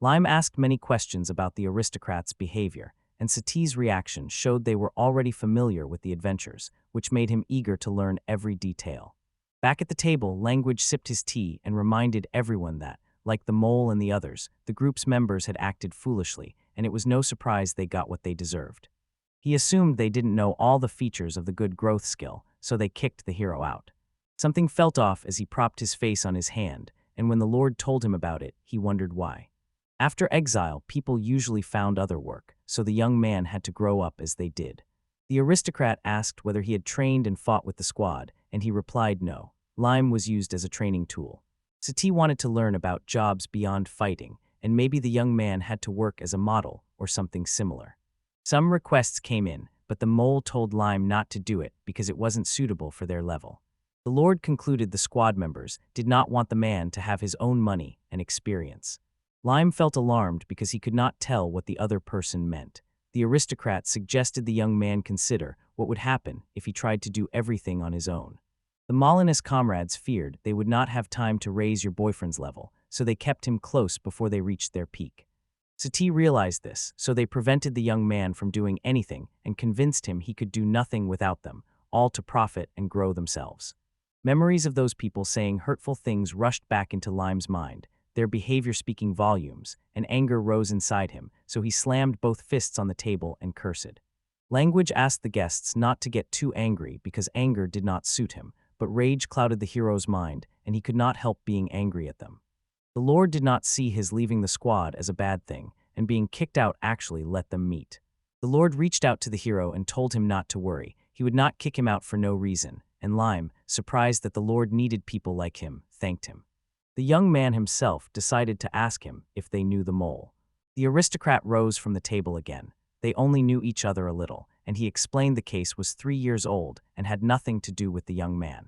Lime asked many questions about the aristocrats' behavior, and Sati's reaction showed they were already familiar with the adventures, which made him eager to learn every detail. Back at the table, Language sipped his tea and reminded everyone that, like the mole and the others, the group's members had acted foolishly, and it was no surprise they got what they deserved. He assumed they didn't know all the features of the good growth skill, so they kicked the hero out. Something felt off as he propped his face on his hand, and when the Lord told him about it, he wondered why. After Exile, people usually found other work, so the young man had to grow up as they did. The aristocrat asked whether he had trained and fought with the squad, and he replied no. Lime was used as a training tool. Sati wanted to learn about jobs beyond fighting, and maybe the young man had to work as a model or something similar. Some requests came in, but the mole told Lime not to do it because it wasn't suitable for their level. The Lord concluded the squad members did not want the man to have his own money and experience. Lime felt alarmed because he could not tell what the other person meant. The aristocrat suggested the young man consider what would happen if he tried to do everything on his own. The Molinist comrades feared they would not have time to raise your boyfriend's level, so they kept him close before they reached their peak. Sati realized this, so they prevented the young man from doing anything and convinced him he could do nothing without them, all to profit and grow themselves. Memories of those people saying hurtful things rushed back into Lime's mind, their behavior speaking volumes, and anger rose inside him, so he slammed both fists on the table and cursed. Language asked the guests not to get too angry because anger did not suit him, but rage clouded the hero's mind, and he could not help being angry at them. The Lord did not see his leaving the squad as a bad thing, and being kicked out actually let them meet. The Lord reached out to the hero and told him not to worry, he would not kick him out for no reason, and Lime, surprised that the Lord needed people like him, thanked him. The young man himself decided to ask him if they knew the mole. The aristocrat rose from the table again. They only knew each other a little, and he explained the case was 3 years old and had nothing to do with the young man.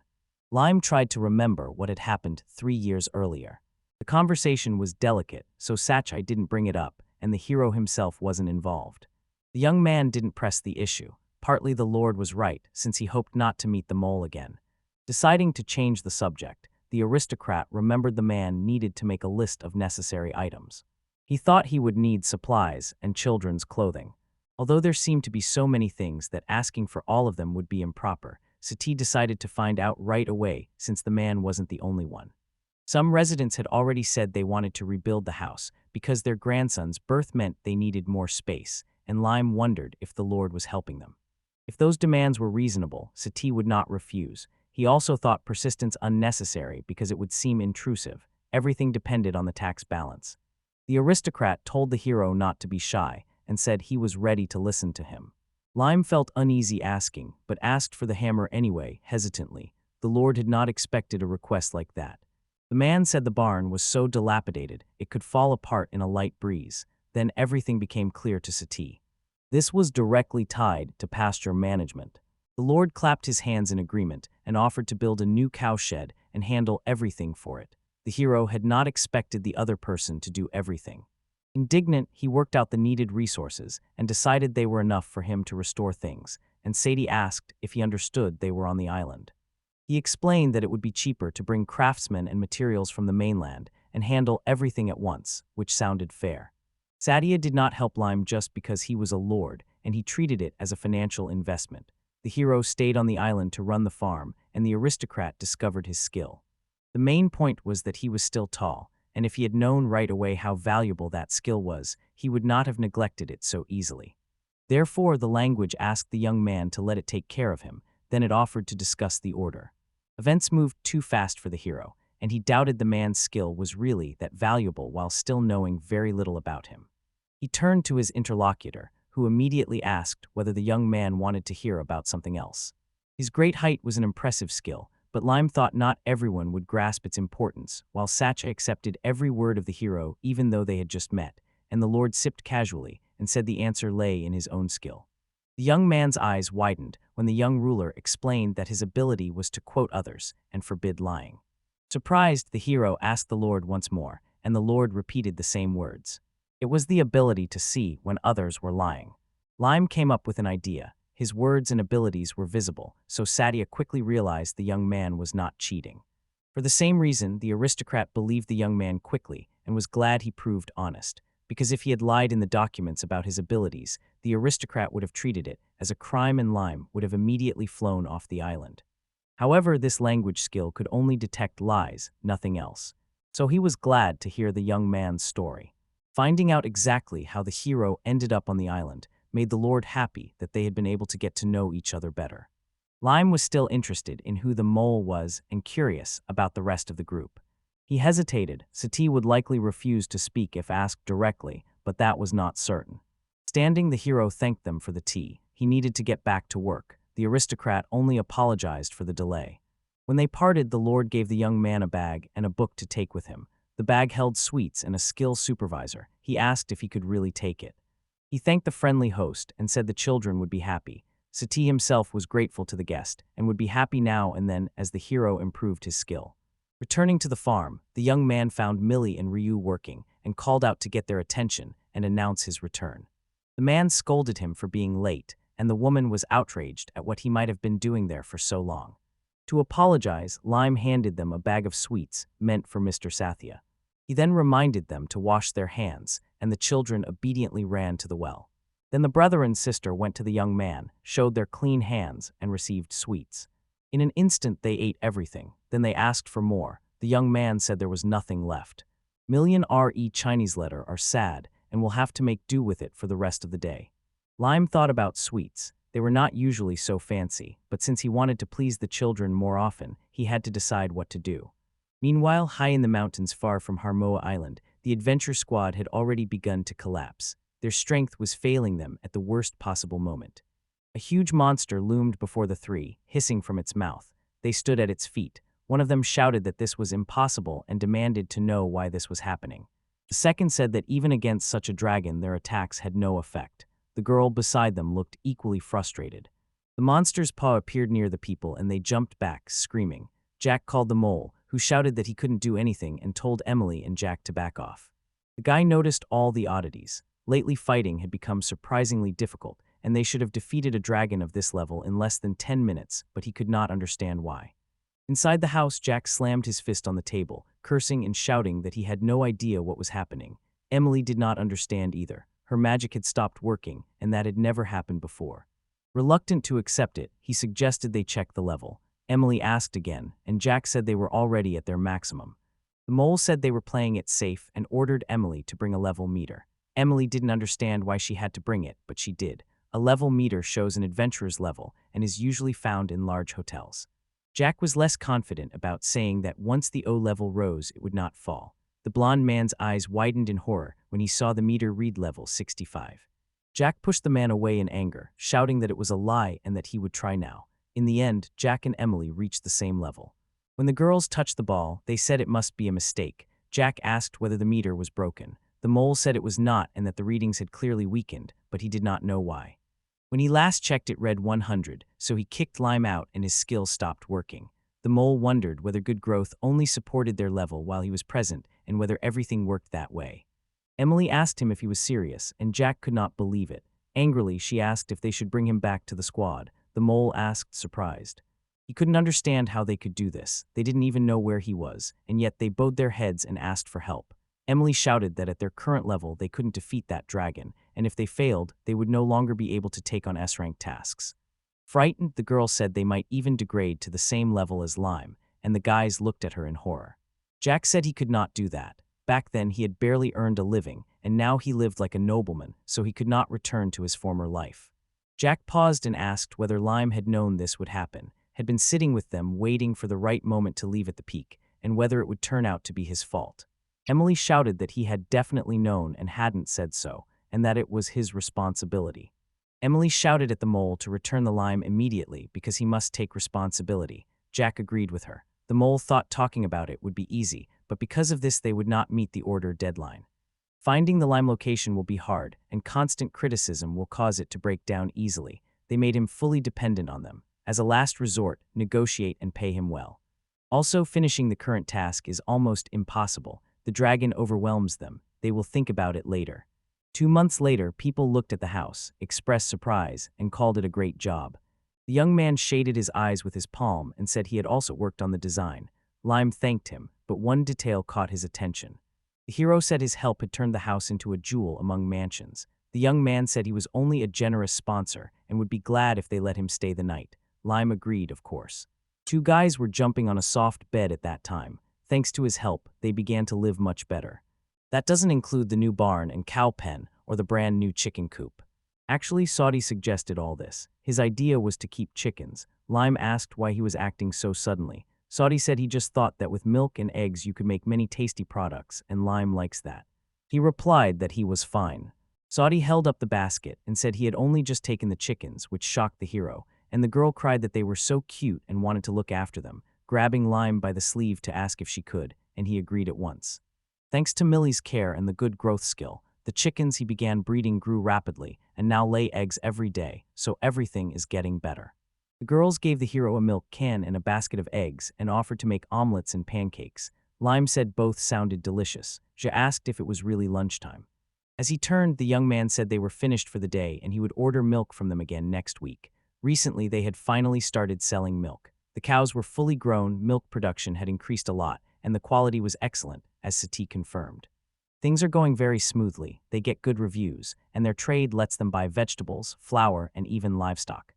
Lime tried to remember what had happened 3 years earlier. The conversation was delicate, so Sachai didn't bring it up, and the hero himself wasn't involved. The young man didn't press the issue. Partly the Lord was right, since he hoped not to meet the mole again. Deciding to change the subject, the aristocrat remembered the man needed to make a list of necessary items. He thought he would need supplies and children's clothing. Although there seemed to be so many things that asking for all of them would be improper, Sati decided to find out right away since the man wasn't the only one. Some residents had already said they wanted to rebuild the house because their grandson's birth meant they needed more space, and Lime wondered if the Lord was helping them. If those demands were reasonable, Sati would not refuse. He also thought persistence unnecessary because it would seem intrusive. Everything depended on the tax balance. The aristocrat told the hero not to be shy and said he was ready to listen to him. Lime felt uneasy asking, but asked for the hammer anyway, hesitantly. The Lord had not expected a request like that. The man said the barn was so dilapidated it could fall apart in a light breeze. Then everything became clear to Sati. This was directly tied to pasture management. The Lord clapped his hands in agreement and offered to build a new cowshed and handle everything for it. The hero had not expected the other person to do everything. Indignant, he worked out the needed resources and decided they were enough for him to restore things, and Sadie asked if he understood they were on the island. He explained that it would be cheaper to bring craftsmen and materials from the mainland and handle everything at once, which sounded fair. Sadia did not help Lime just because he was a lord, and he treated it as a financial investment. The hero stayed on the island to run the farm, and the aristocrat discovered his skill. The main point was that he was still tall, and if he had known right away how valuable that skill was, he would not have neglected it so easily. Therefore, the language asked the young man to let it take care of him, then it offered to discuss the order. Events moved too fast for the hero, and he doubted the man's skill was really that valuable while still knowing very little about him. He turned to his interlocutor, who immediately asked whether the young man wanted to hear about something else. His great height was an impressive skill, but Lime thought not everyone would grasp its importance, while Sacha accepted every word of the hero even though they had just met, and the Lord sipped casually and said the answer lay in his own skill. The young man's eyes widened when the young ruler explained that his ability was to quote others and forbid lying. Surprised, the hero asked the Lord once more, and the Lord repeated the same words. It was the ability to see when others were lying. Lime came up with an idea. His words and abilities were visible, so Satya quickly realized the young man was not cheating. For the same reason, the aristocrat believed the young man quickly and was glad he proved honest, because if he had lied in the documents about his abilities, the aristocrat would have treated it as a crime and Lime would have immediately flown off the island. However, this language skill could only detect lies, nothing else. So he was glad to hear the young man's story. Finding out exactly how the hero ended up on the island made the Lord happy that they had been able to get to know each other better. Lime was still interested in who the mole was and curious about the rest of the group. He hesitated. Sati would likely refuse to speak if asked directly, but that was not certain. Standing, the hero thanked them for the tea. He needed to get back to work. The aristocrat only apologized for the delay. When they parted, the Lord gave the young man a bag and a book to take with him. The bag held sweets and a skill supervisor. He asked if he could really take it. He thanked the friendly host and said the children would be happy. Sati himself was grateful to the guest and would be happy now and then as the hero improved his skill. Returning to the farm, the young man found Millie and Ryu working and called out to get their attention and announce his return. The man scolded him for being late, and the woman was outraged at what he might have been doing there for so long. To apologize, Lime handed them a bag of sweets meant for Mr. Sathya. He then reminded them to wash their hands, and the children obediently ran to the well. Then the brother and sister went to the young man, showed their clean hands, and received sweets. In an instant they ate everything, then they asked for more. The young man said there was nothing left. Million RE Chinese letter are sad, and will have to make do with it for the rest of the day. Lime thought about sweets. They were not usually so fancy, but since he wanted to please the children more often, he had to decide what to do. Meanwhile, high in the mountains far from Harmoa Island, the adventure squad had already begun to collapse. Their strength was failing them at the worst possible moment. A huge monster loomed before the three, hissing from its mouth. They stood at its feet. One of them shouted that this was impossible and demanded to know why this was happening. The second said that even against such a dragon their attacks had no effect. The girl beside them looked equally frustrated. The monster's paw appeared near the people and they jumped back, screaming. Jack called the mole, who shouted that he couldn't do anything and told Emily and Jack to back off. The guy noticed all the oddities. Lately fighting had become surprisingly difficult, and they should have defeated a dragon of this level in less than 10 minutes, but he could not understand why. Inside the house, Jack slammed his fist on the table, cursing and shouting that he had no idea what was happening. Emily did not understand either. Her magic had stopped working, and that had never happened before. Reluctant to accept it, he suggested they check the level. Emily asked again, and Jack said they were already at their maximum. The mole said they were playing it safe and ordered Emily to bring a level meter. Emily didn't understand why she had to bring it, but she did. A level meter shows an adventurer's level and is usually found in large hotels. Jack was less confident about saying that once the O level rose, it would not fall. The blonde man's eyes widened in horror when he saw the meter read level 65. Jack pushed the man away in anger, shouting that it was a lie and that he would try now. In the end, Jack and Emily reached the same level. When the girls touched the ball, they said it must be a mistake. Jack asked whether the meter was broken. The mole said it was not and that the readings had clearly weakened, but he did not know why. When he last checked, it read 100, so he kicked Lime out and his skill stopped working. The mole wondered whether good growth only supported their level while he was present and whether everything worked that way. Emily asked him if he was serious, and Jack could not believe it. Angrily, she asked if they should bring him back to the squad. The mole asked, surprised. He couldn't understand how they could do this. They didn't even know where he was, and yet they bowed their heads and asked for help. Emily shouted that at their current level they couldn't defeat that dragon, and if they failed, they would no longer be able to take on S-rank tasks. Frightened, the girl said they might even degrade to the same level as Lime, and the guys looked at her in horror. Jack said he could not do that. Back then he had barely earned a living, and now he lived like a nobleman, so he could not return to his former life. Jack paused and asked whether Lime had known this would happen, had been sitting with them waiting for the right moment to leave at the peak, and whether it would turn out to be his fault. Emily shouted that he had definitely known and hadn't said so, and that it was his responsibility. Emily shouted at the mole to return the lime immediately because he must take responsibility. Jack agreed with her. The mole thought talking about it would be easy, but because of this they would not meet the order deadline. Finding the lime location will be hard, and constant criticism will cause it to break down easily. They made him fully dependent on them. As a last resort, negotiate and pay him well. Also, finishing the current task is almost impossible. The dragon overwhelms them. They will think about it later. 2 months later, people looked at the house, expressed surprise, and called it a great job. The young man shaded his eyes with his palm and said he had also worked on the design. Lime thanked him, but one detail caught his attention. The hero said his help had turned the house into a jewel among mansions. The young man said he was only a generous sponsor and would be glad if they let him stay the night. Lime agreed, of course. 2 guys were jumping on a soft bed at that time. Thanks to his help, they began to live much better. That doesn't include the new barn and cow pen or the brand new chicken coop. Actually, Saudi suggested all this. His idea was to keep chickens. Lime asked why he was acting so suddenly. Saudi said he just thought that with milk and eggs you could make many tasty products, and Lime likes that. He replied that he was fine. Saudi held up the basket and said he had only just taken the chickens, which shocked the hero, and the girl cried that they were so cute and wanted to look after them, grabbing Lime by the sleeve to ask if she could, and he agreed at once. Thanks to Millie's care and the good growth skill, the chickens he began breeding grew rapidly and now lay eggs every day, so everything is getting better. The girls gave the hero a milk can and a basket of eggs and offered to make omelets and pancakes. Lime said both sounded delicious. Je asked if it was really lunchtime. As he turned, the young man said they were finished for the day and he would order milk from them again next week. Recently, they had finally started selling milk. The cows were fully grown, milk production had increased a lot, and the quality was excellent, as Sati confirmed. Things are going very smoothly, they get good reviews, and their trade lets them buy vegetables, flour, and even livestock.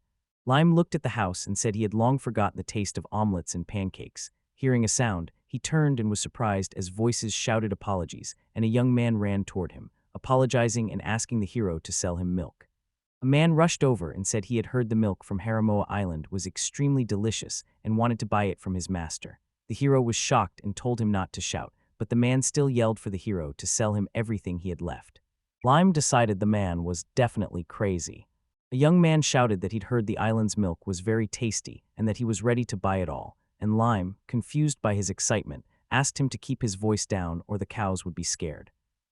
Lime looked at the house and said he had long forgotten the taste of omelets and pancakes. Hearing a sound, he turned and was surprised as voices shouted apologies, and a young man ran toward him, apologizing and asking the hero to sell him milk. A man rushed over and said he had heard the milk from Haramoa Island was extremely delicious and wanted to buy it from his master. The hero was shocked and told him not to shout, but the man still yelled for the hero to sell him everything he had left. Lime decided the man was definitely crazy. A young man shouted that he'd heard the island's milk was very tasty and that he was ready to buy it all, and Lime, confused by his excitement, asked him to keep his voice down or the cows would be scared.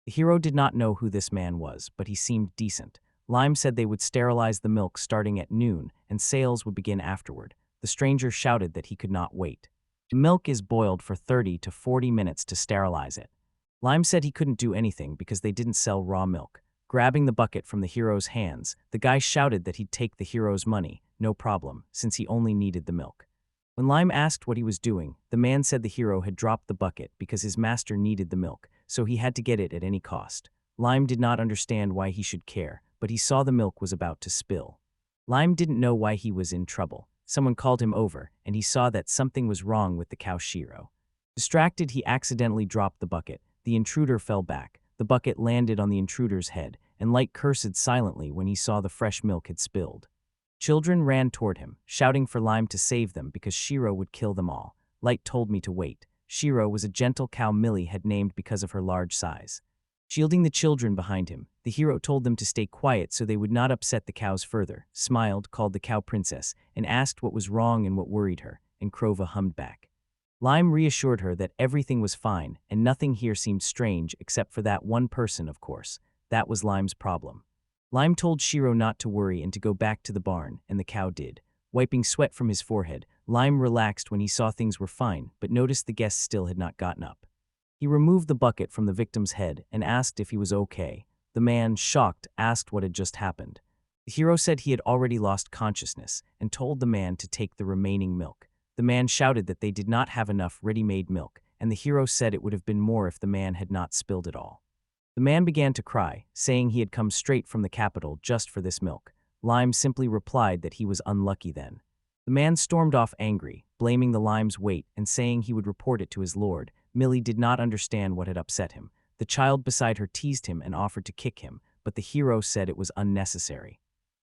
The hero did not know who this man was, but he seemed decent. Lime said they would sterilize the milk starting at noon and sales would begin afterward. The stranger shouted that he could not wait. The milk is boiled for 30 to 40 minutes to sterilize it. Lime said he couldn't do anything because they didn't sell raw milk. Grabbing the bucket from the hero's hands, the guy shouted that he'd take the hero's money, no problem, since he only needed the milk. When Lime asked what he was doing, the man said the hero had dropped the bucket because his master needed the milk, so he had to get it at any cost. Lime did not understand why he should care, but he saw the milk was about to spill. Lime didn't know why he was in trouble. Someone called him over, and he saw that something was wrong with the cow Shiro. Distracted, he accidentally dropped the bucket. The intruder fell back. The bucket landed on the intruder's head, and Light cursed silently when he saw the fresh milk had spilled. Children ran toward him, shouting for Lime to save them because Shiro would kill them all. Light told me to wait. Shiro was a gentle cow Millie had named because of her large size. Shielding the children behind him, the hero told them to stay quiet so they would not upset the cows further, smiled, called the cow princess, and asked what was wrong and what worried her, and Krova hummed back. Lime reassured her that everything was fine, and nothing here seemed strange except for that one person, of course. That was Lime's problem. Lime told Shiro not to worry and to go back to the barn, and the cow did. Wiping sweat from his forehead, Lime relaxed when he saw things were fine, but noticed the guests still had not gotten up. He removed the bucket from the victim's head and asked if he was okay. The man, shocked, asked what had just happened. The hero said he had already lost consciousness and told the man to take the remaining milk. The man shouted that they did not have enough ready-made milk, and the hero said it would have been more if the man had not spilled it all. The man began to cry, saying he had come straight from the capital just for this milk. Lime simply replied that he was unlucky then. The man stormed off angry, blaming the lime's weight and saying he would report it to his lord. Millie did not understand what had upset him. The child beside her teased him and offered to kick him, but the hero said it was unnecessary.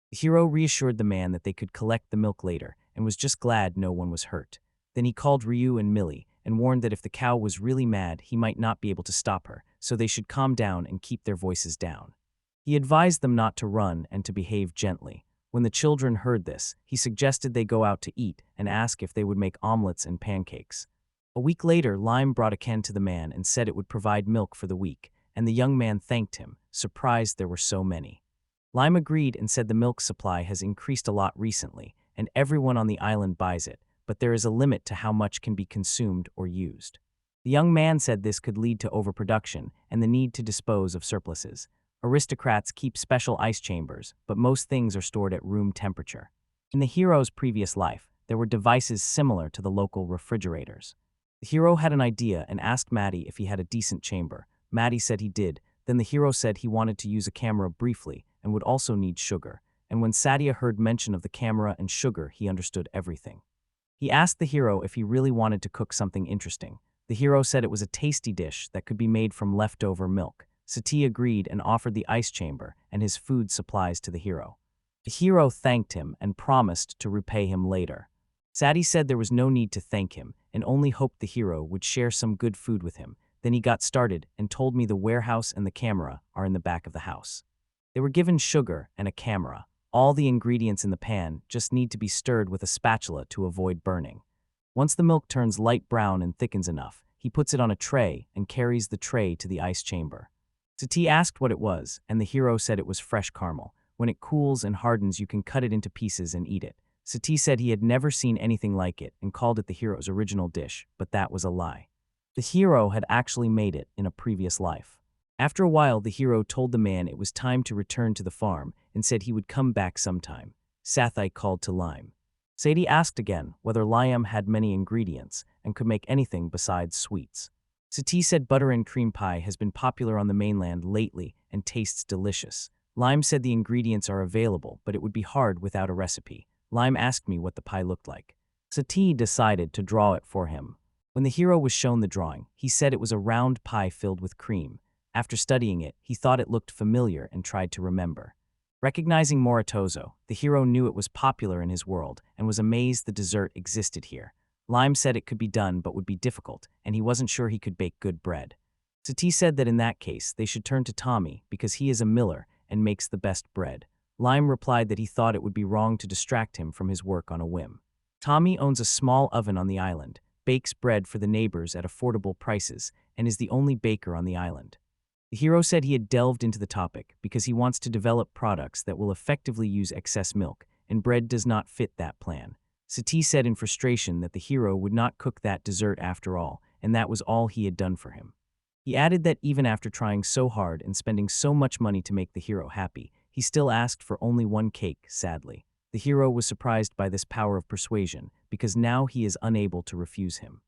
The hero reassured the man that they could collect the milk later and was just glad no one was hurt. Then he called Ryu and Millie and warned that if the cow was really mad, he might not be able to stop her, so they should calm down and keep their voices down. He advised them not to run and to behave gently. When the children heard this, he suggested they go out to eat and ask if they would make omelets and pancakes. A week later, Lime brought a can to the man and said it would provide milk for the week, and the young man thanked him, surprised there were so many. Lime agreed and said the milk supply has increased a lot recently, and everyone on the island buys it, but there is a limit to how much can be consumed or used. The young man said this could lead to overproduction and the need to dispose of surpluses. Aristocrats keep special ice chambers, but most things are stored at room temperature. In the hero's previous life, there were devices similar to the local refrigerators. The hero had an idea and asked Maddie if he had a decent chamber. Maddie said he did. Then the hero said he wanted to use a camera briefly and would also need sugar. And when Satya heard mention of the camera and sugar, he understood everything. He asked the hero if he really wanted to cook something interesting. The hero said it was a tasty dish that could be made from leftover milk. Sati agreed and offered the ice chamber and his food supplies to the hero. The hero thanked him and promised to repay him later. Sati said there was no need to thank him and only hoped the hero would share some good food with him. Then he got started and told me the warehouse and the camera are in the back of the house. They were given sugar and a camera. All the ingredients in the pan just need to be stirred with a spatula to avoid burning. Once the milk turns light brown and thickens enough, he puts it on a tray and carries the tray to the ice chamber. Sati asked what it was, and the hero said it was fresh caramel. When it cools and hardens, you can cut it into pieces and eat it. Sati said he had never seen anything like it and called it the hero's original dish, but that was a lie. The hero had actually made it in a previous life. After a while, the hero told the man it was time to return to the farm and said he would come back sometime. Sathai called to Lime. Sadie asked again whether Liam had many ingredients and could make anything besides sweets. Sati said butter and cream pie has been popular on the mainland lately and tastes delicious. Lime said the ingredients are available, but it would be hard without a recipe. Lime asked me what the pie looked like. Sati decided to draw it for him. When the hero was shown the drawing, he said it was a round pie filled with cream. After studying it, he thought it looked familiar and tried to remember. Recognizing Moritozo, the hero knew it was popular in his world and was amazed the dessert existed here. Lime said it could be done but would be difficult, and he wasn't sure he could bake good bread. Sati said that in that case, they should turn to Tommy because he is a miller and makes the best bread. Lime replied that he thought it would be wrong to distract him from his work on a whim. Tommy owns a small oven on the island, bakes bread for the neighbors at affordable prices, and is the only baker on the island. The hero said he had delved into the topic because he wants to develop products that will effectively use excess milk, and bread does not fit that plan. Sati said in frustration that the hero would not cook that dessert after all, and that was all he had done for him. He added that even after trying so hard and spending so much money to make the hero happy, he still asked for only one cake, sadly. The hero was surprised by this power of persuasion because now he is unable to refuse him.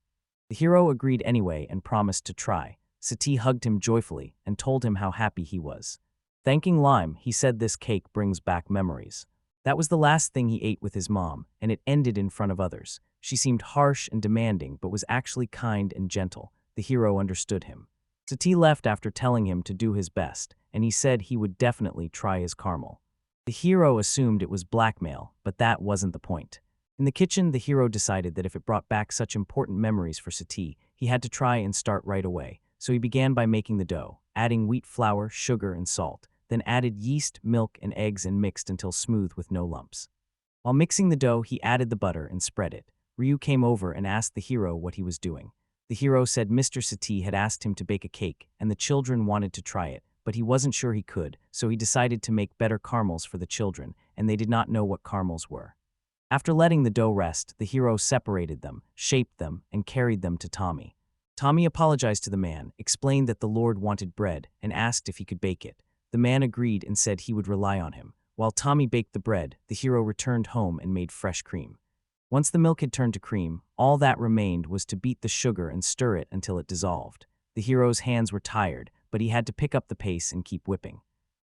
The hero agreed anyway and promised to try. Sati hugged him joyfully and told him how happy he was. Thanking Lime, he said this cake brings back memories. That was the last thing he ate with his mom, and it ended in front of others. She seemed harsh and demanding, but was actually kind and gentle. The hero understood him. Sati left after telling him to do his best, and he said he would definitely try his caramel. The hero assumed it was blackmail, but that wasn't the point. In the kitchen, the hero decided that if it brought back such important memories for Sati, he had to try and start right away. So he began by making the dough, adding wheat flour, sugar, and salt, then added yeast, milk, and eggs and mixed until smooth with no lumps. While mixing the dough, he added the butter and spread it. Ryu came over and asked the hero what he was doing. The hero said Mr. Sati had asked him to bake a cake, and the children wanted to try it, but he wasn't sure he could, so he decided to make better caramels for the children, and they did not know what caramels were. After letting the dough rest, the hero separated them, shaped them, and carried them to Tommy. Tommy apologized to the man, explained that the Lord wanted bread, and asked if he could bake it. The man agreed and said he would rely on him. While Tommy baked the bread, the hero returned home and made fresh cream. Once the milk had turned to cream, all that remained was to beat the sugar and stir it until it dissolved. The hero's hands were tired, but he had to pick up the pace and keep whipping.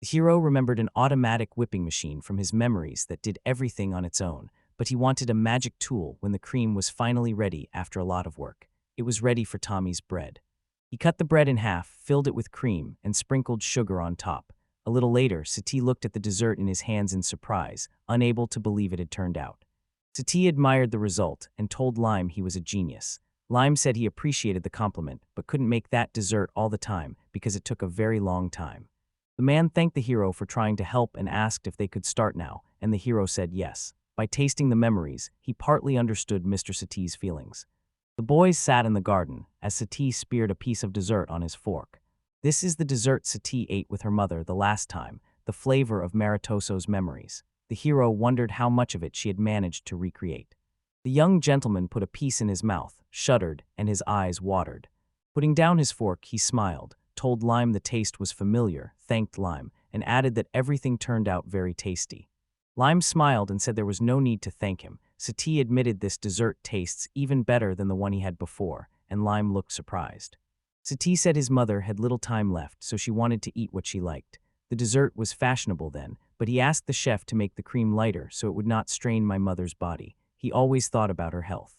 The hero remembered an automatic whipping machine from his memories that did everything on its own, but he wanted a magic tool when the cream was finally ready after a lot of work. It was ready for Tommy's bread. He cut the bread in half, filled it with cream, and sprinkled sugar on top. A little later, Sati looked at the dessert in his hands in surprise, unable to believe it had turned out. Sati admired the result and told Lime he was a genius. Lime said he appreciated the compliment, but couldn't make that dessert all the time because it took a very long time. The man thanked the hero for trying to help and asked if they could start now, and the hero said yes. By tasting the memories, he partly understood Mr. Sati's feelings. The boys sat in the garden as Sati speared a piece of dessert on his fork. This is the dessert Sati ate with her mother the last time, the flavor of Maritoso's memories. The hero wondered how much of it she had managed to recreate. The young gentleman put a piece in his mouth, shuddered, and his eyes watered. Putting down his fork, he smiled, told Lime the taste was familiar, thanked Lime, and added that everything turned out very tasty. Lime smiled and said there was no need to thank him. Sati admitted this dessert tastes even better than the one he had before, and Lime looked surprised. Sati said his mother had little time left, so she wanted to eat what she liked. The dessert was fashionable then, but he asked the chef to make the cream lighter so it would not strain my mother's body. He always thought about her health.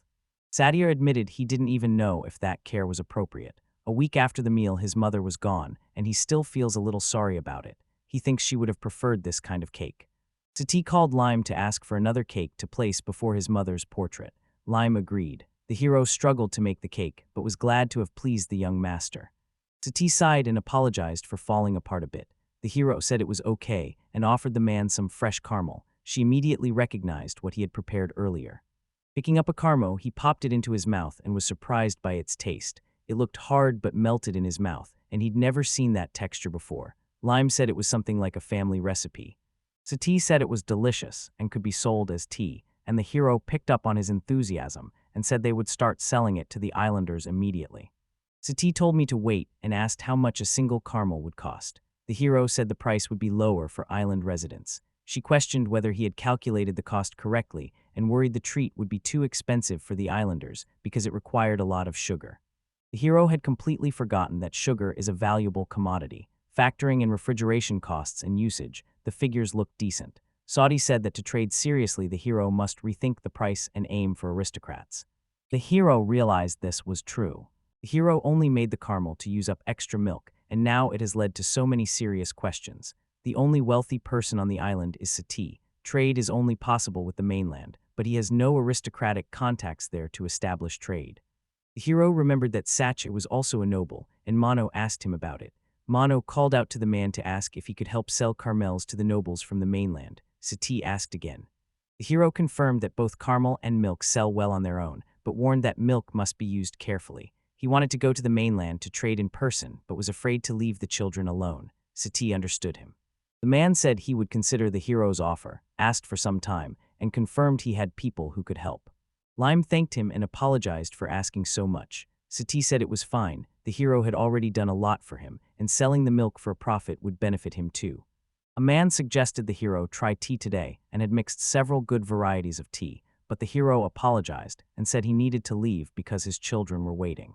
Sadia admitted he didn't even know if that care was appropriate. A week after the meal, his mother was gone, and he still feels a little sorry about it. He thinks she would have preferred this kind of cake. Sati called Lime to ask for another cake to place before his mother's portrait. Lime agreed. The hero struggled to make the cake, but was glad to have pleased the young master. Sati sighed and apologized for falling apart a bit. The hero said it was okay and offered the man some fresh caramel. She immediately recognized what he had prepared earlier. Picking up a caramel, he popped it into his mouth and was surprised by its taste. It looked hard but melted in his mouth, and he'd never seen that texture before. Lime said it was something like a family recipe. Sati said it was delicious and could be sold as tea, and the hero picked up on his enthusiasm and said they would start selling it to the islanders immediately. Sati told me to wait and asked how much a single caramel would cost. The hero said the price would be lower for island residents. She questioned whether he had calculated the cost correctly and worried the treat would be too expensive for the islanders because it required a lot of sugar. The hero had completely forgotten that sugar is a valuable commodity. Factoring in refrigeration costs and usage, the figures looked decent. Saudi said that to trade seriously, the hero must rethink the price and aim for aristocrats. The hero realized this was true. The hero only made the caramel to use up extra milk, and now it has led to so many serious questions. The only wealthy person on the island is Sati. Trade is only possible with the mainland, but he has no aristocratic contacts there to establish trade. The hero remembered that Sache was also a noble, and Mano asked him about it. Mano called out to the man to ask if he could help sell caramels to the nobles from the mainland. Sati asked again. The hero confirmed that both caramel and milk sell well on their own, but warned that milk must be used carefully. He wanted to go to the mainland to trade in person, but was afraid to leave the children alone. Sati understood him. The man said he would consider the hero's offer, asked for some time, and confirmed he had people who could help. Lime thanked him and apologized for asking so much. Sati said it was fine. The hero had already done a lot for him, and selling the milk for a profit would benefit him too. A man suggested the hero try tea today and had mixed several good varieties of tea, but the hero apologized and said he needed to leave because his children were waiting.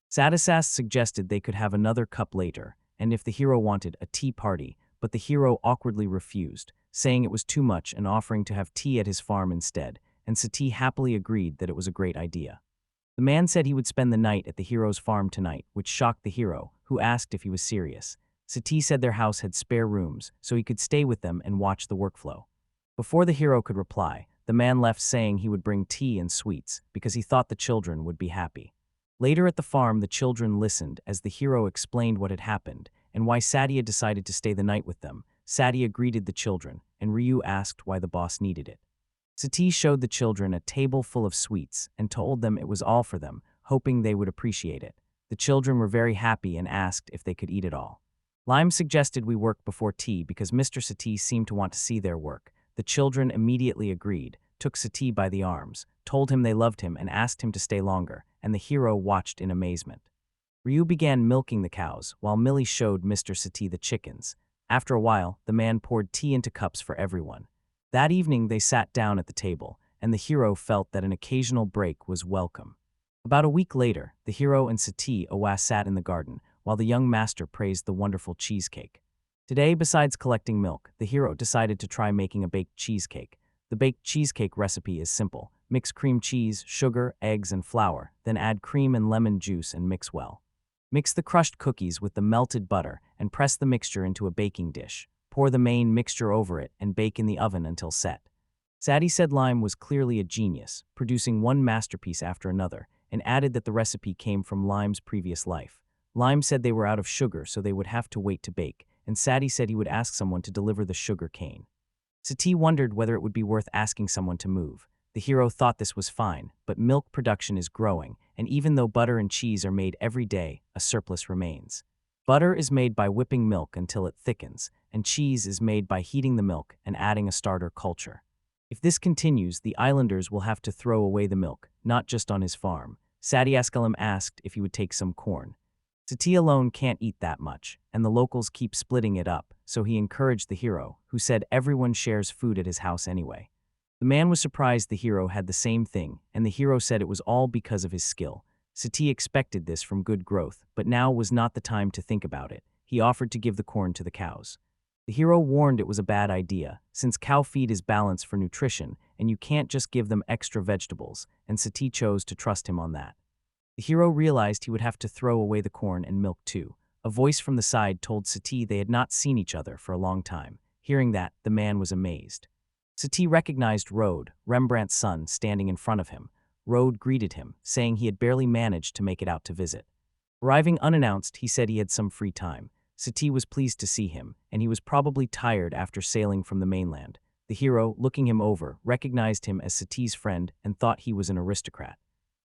Sadasas suggested they could have another cup later, and if the hero wanted a tea party, but the hero awkwardly refused, saying it was too much and offering to have tea at his farm instead, and Sati happily agreed that it was a great idea. The man said he would spend the night at the hero's farm tonight, which shocked the hero, who asked if he was serious. Sati said their house had spare rooms, so he could stay with them and watch the workflow. Before the hero could reply, the man left saying he would bring tea and sweets because he thought the children would be happy. Later at the farm, the children listened as the hero explained what had happened and why Sadia decided to stay the night with them. Sadia greeted the children, and Ryu asked why the boss needed it. Sati showed the children a table full of sweets and told them it was all for them, hoping they would appreciate it. The children were very happy and asked if they could eat it all. Lime suggested we work before tea because Mr. Sati seemed to want to see their work. The children immediately agreed, took Sati by the arms, told him they loved him and asked him to stay longer, and the hero watched in amazement. Ryu began milking the cows, while Millie showed Mr. Sati the chickens. After a while, the man poured tea into cups for everyone. That evening they sat down at the table, and the hero felt that an occasional break was welcome. About a week later, the hero and Sati Owa sat in the garden, while the young master praised the wonderful cheesecake. Today, besides collecting milk, the hero decided to try making a baked cheesecake. The baked cheesecake recipe is simple. Mix cream cheese, sugar, eggs, and flour, then add cream and lemon juice and mix well. Mix the crushed cookies with the melted butter and press the mixture into a baking dish. Pour the main mixture over it and bake in the oven until set. Sadie said Lime was clearly a genius, producing one masterpiece after another, and added that the recipe came from Lime's previous life. Lime said they were out of sugar, so they would have to wait to bake, and Sadie said he would ask someone to deliver the sugar cane. Sati wondered whether it would be worth asking someone to move. The hero thought this was fine, but milk production is growing, and even though butter and cheese are made every day, a surplus remains. Butter is made by whipping milk until it thickens, and cheese is made by heating the milk and adding a starter culture. If this continues, the islanders will have to throw away the milk, not just on his farm. Sadi Askelim asked if he would take some corn. Sati alone can't eat that much, and the locals keep splitting it up, so he encouraged the hero, who said everyone shares food at his house anyway. The man was surprised the hero had the same thing, and the hero said it was all because of his skill. Sati expected this from good growth, but now was not the time to think about it. He offered to give the corn to the cows. The hero warned it was a bad idea, since cow feed is balanced for nutrition, and you can't just give them extra vegetables, and Sati chose to trust him on that. The hero realized he would have to throw away the corn and milk too. A voice from the side told Sati they had not seen each other for a long time. Hearing that, the man was amazed. Sati recognized Rode, Rembrandt's son, standing in front of him. Rode greeted him, saying he had barely managed to make it out to visit. Arriving unannounced, he said he had some free time. Sati was pleased to see him, and he was probably tired after sailing from the mainland. The hero, looking him over, recognized him as Sati's friend and thought he was an aristocrat.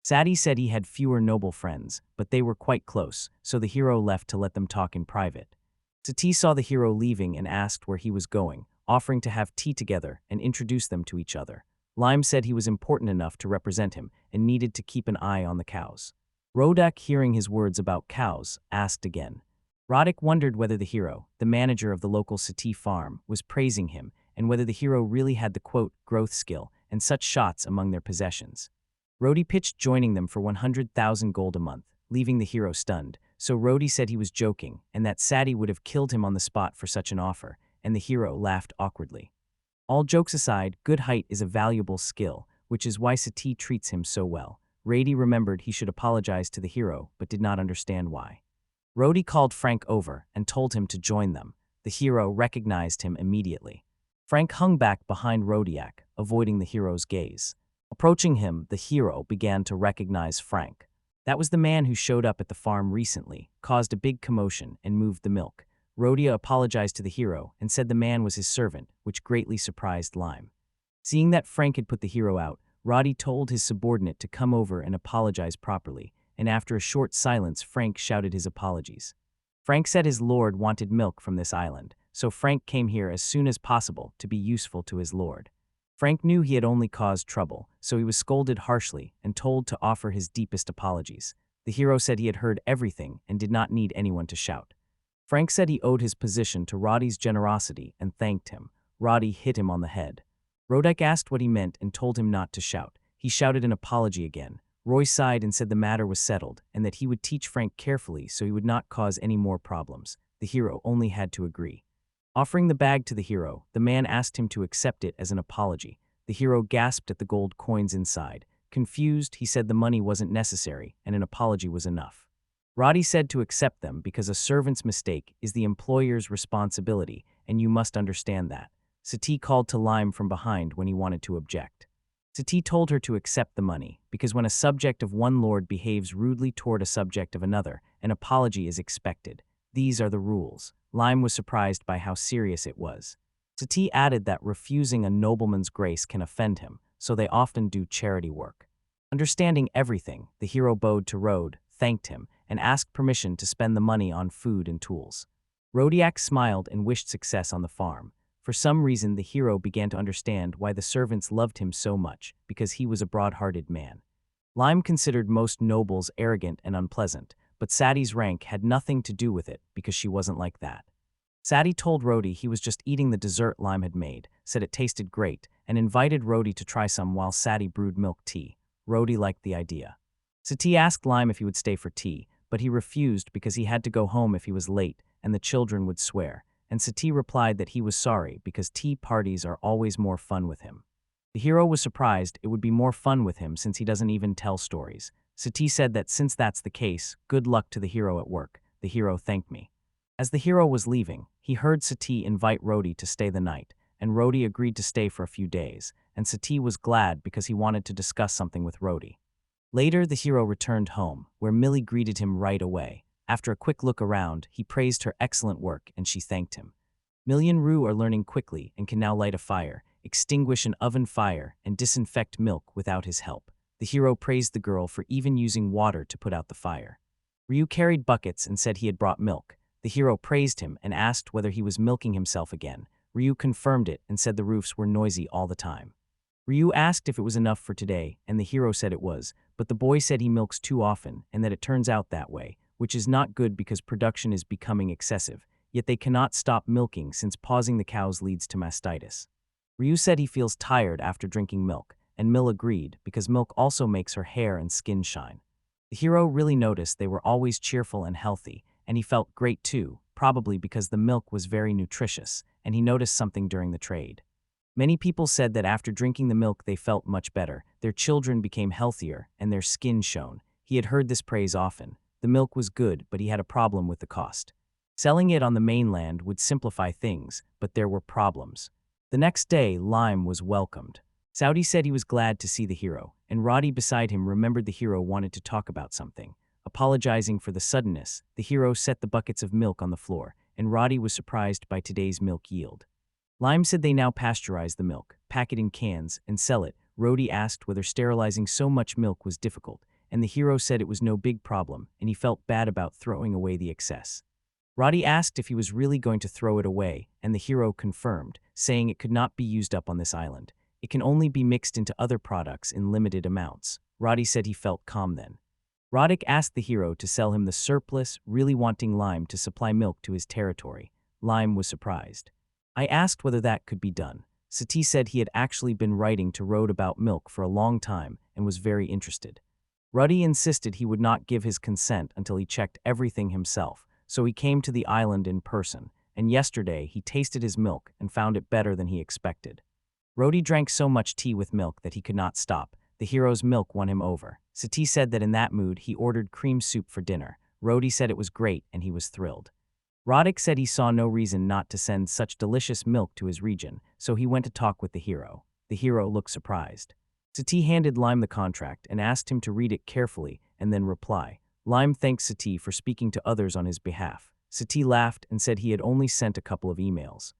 Sati said he had fewer noble friends, but they were quite close, so the hero left to let them talk in private. Sati saw the hero leaving and asked where he was going, offering to have tea together and introduce them to each other. Lime said he was important enough to represent him and needed to keep an eye on the cows. Rodak, hearing his words about cows, asked again. Roddick wondered whether the hero, the manager of the local Sati farm, was praising him and whether the hero really had the, quote, growth skill and such shots among their possessions. Rhodey pitched joining them for 100,000 gold a month, leaving the hero stunned, so Rhodey said he was joking and that Sati would have killed him on the spot for such an offer, and the hero laughed awkwardly. All jokes aside, good height is a valuable skill, which is why Sati treats him so well. Rady remembered he should apologize to the hero, but did not understand why. Rhodey called Frank over and told him to join them. The hero recognized him immediately. Frank hung back behind Rodiak, avoiding the hero's gaze. Approaching him, the hero began to recognize Frank. That was the man who showed up at the farm recently, caused a big commotion, and moved the milk. Rhodia apologized to the hero and said the man was his servant, which greatly surprised Lime. Seeing that Frank had put the hero out, Roddy told his subordinate to come over and apologize properly, and after a short silence, Frank shouted his apologies. Frank said his lord wanted milk from this island, so Frank came here as soon as possible to be useful to his lord. Frank knew he had only caused trouble, so he was scolded harshly and told to offer his deepest apologies. The hero said he had heard everything and did not need anyone to shout. Frank said he owed his position to Roddy's generosity and thanked him. Roddy hit him on the head. Rodek asked what he meant and told him not to shout. He shouted an apology again. Roy sighed and said the matter was settled and that he would teach Frank carefully so he would not cause any more problems. The hero only had to agree. Offering the bag to the hero, the man asked him to accept it as an apology. The hero gasped at the gold coins inside. Confused, he said the money wasn't necessary and an apology was enough. Roddy said to accept them because a servant's mistake is the employer's responsibility, and you must understand that. Sati called to Lime from behind when he wanted to object. Sati told her to accept the money, because when a subject of one lord behaves rudely toward a subject of another, an apology is expected. These are the rules. Lime was surprised by how serious it was. Sati added that refusing a nobleman's grace can offend him, so they often do charity work. Understanding everything, the hero bowed to Rode, thanked him, and asked permission to spend the money on food and tools. Rodiak smiled and wished success on the farm. For some reason, the hero began to understand why the servants loved him so much, because he was a broad-hearted man. Lime considered most nobles arrogant and unpleasant, but Sadi's rank had nothing to do with it because she wasn't like that. Sadi told Rhodey he was just eating the dessert Lime had made, said it tasted great, and invited Rhodey to try some while Sadi brewed milk tea. Rhodey liked the idea. Sati asked Lime if he would stay for tea, but he refused because he had to go home if he was late and the children would swear, and Sati replied that he was sorry because tea parties are always more fun with him. The hero was surprised it would be more fun with him since he doesn't even tell stories. Sati said that since that's the case, good luck to the hero at work. The hero thanked me. As the hero was leaving, he heard Sati invite Rhodey to stay the night, and Rhodey agreed to stay for a few days, and Sati was glad because he wanted to discuss something with Rhodey. Later, the hero returned home, where Millie greeted him right away. After a quick look around, he praised her excellent work and she thanked him. Millie and Rue are learning quickly and can now light a fire, extinguish an oven fire, and disinfect milk without his help. The hero praised the girl for even using water to put out the fire. Ryu carried buckets and said he had brought milk. The hero praised him and asked whether he was milking himself again. Ryu confirmed it and said the roofs were noisy all the time. Ryu asked if it was enough for today, and the hero said it was, but the boy said he milks too often and that it turns out that way, which is not good because production is becoming excessive, yet they cannot stop milking since pausing the cows leads to mastitis. Ryu said he feels tired after drinking milk, and Mill agreed because milk also makes her hair and skin shine. The hero really noticed they were always cheerful and healthy, and he felt great too, probably because the milk was very nutritious, and he noticed something during the trade. Many people said that after drinking the milk they felt much better, their children became healthier, and their skin shone. He had heard this praise often. The milk was good, but he had a problem with the cost. Selling it on the mainland would simplify things, but there were problems. The next day, Lime was welcomed. Saudi said he was glad to see the hero, and Roddy beside him remembered the hero wanted to talk about something. Apologizing for the suddenness, the hero set the buckets of milk on the floor, and Roddy was surprised by today's milk yield. Lime said they now pasteurize the milk, pack it in cans, and sell it. Roddy asked whether sterilizing so much milk was difficult, and the hero said it was no big problem, and he felt bad about throwing away the excess. Roddy asked if he was really going to throw it away, and the hero confirmed, saying it could not be used up on this island. It can only be mixed into other products in limited amounts. Roddy said he felt calm then. Roddick asked the hero to sell him the surplus, really wanting Lime to supply milk to his territory. Lime was surprised. I asked whether that could be done. Sati said he had actually been writing to Rode about milk for a long time and was very interested. Ruddy insisted he would not give his consent until he checked everything himself, so he came to the island in person, and yesterday he tasted his milk and found it better than he expected. Rhodey drank so much tea with milk that he could not stop. The hero's milk won him over. Sati said that in that mood he ordered cream soup for dinner. Rhodey said it was great and he was thrilled. Roddick said he saw no reason not to send such delicious milk to his region, so he went to talk with the hero. The hero looked surprised. Sati handed Lime the contract and asked him to read it carefully and then reply. Lime thanked Sati for speaking to others on his behalf. Sati laughed and said he had only sent a couple of emails.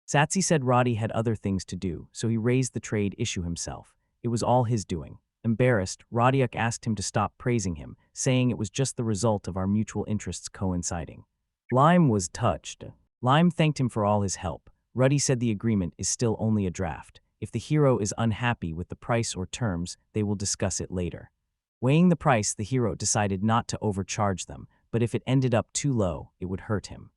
Satsi said Roddy had other things to do, so he raised the trade issue himself. It was all his doing. Embarrassed, Roddiuk asked him to stop praising him, saying it was just the result of our mutual interests coinciding. Lime was touched. Lime thanked him for all his help. Ruddy said the agreement is still only a draft. If the hero is unhappy with the price or terms, they will discuss it later. Weighing the price, the hero decided not to overcharge them, but if it ended up too low, it would hurt him.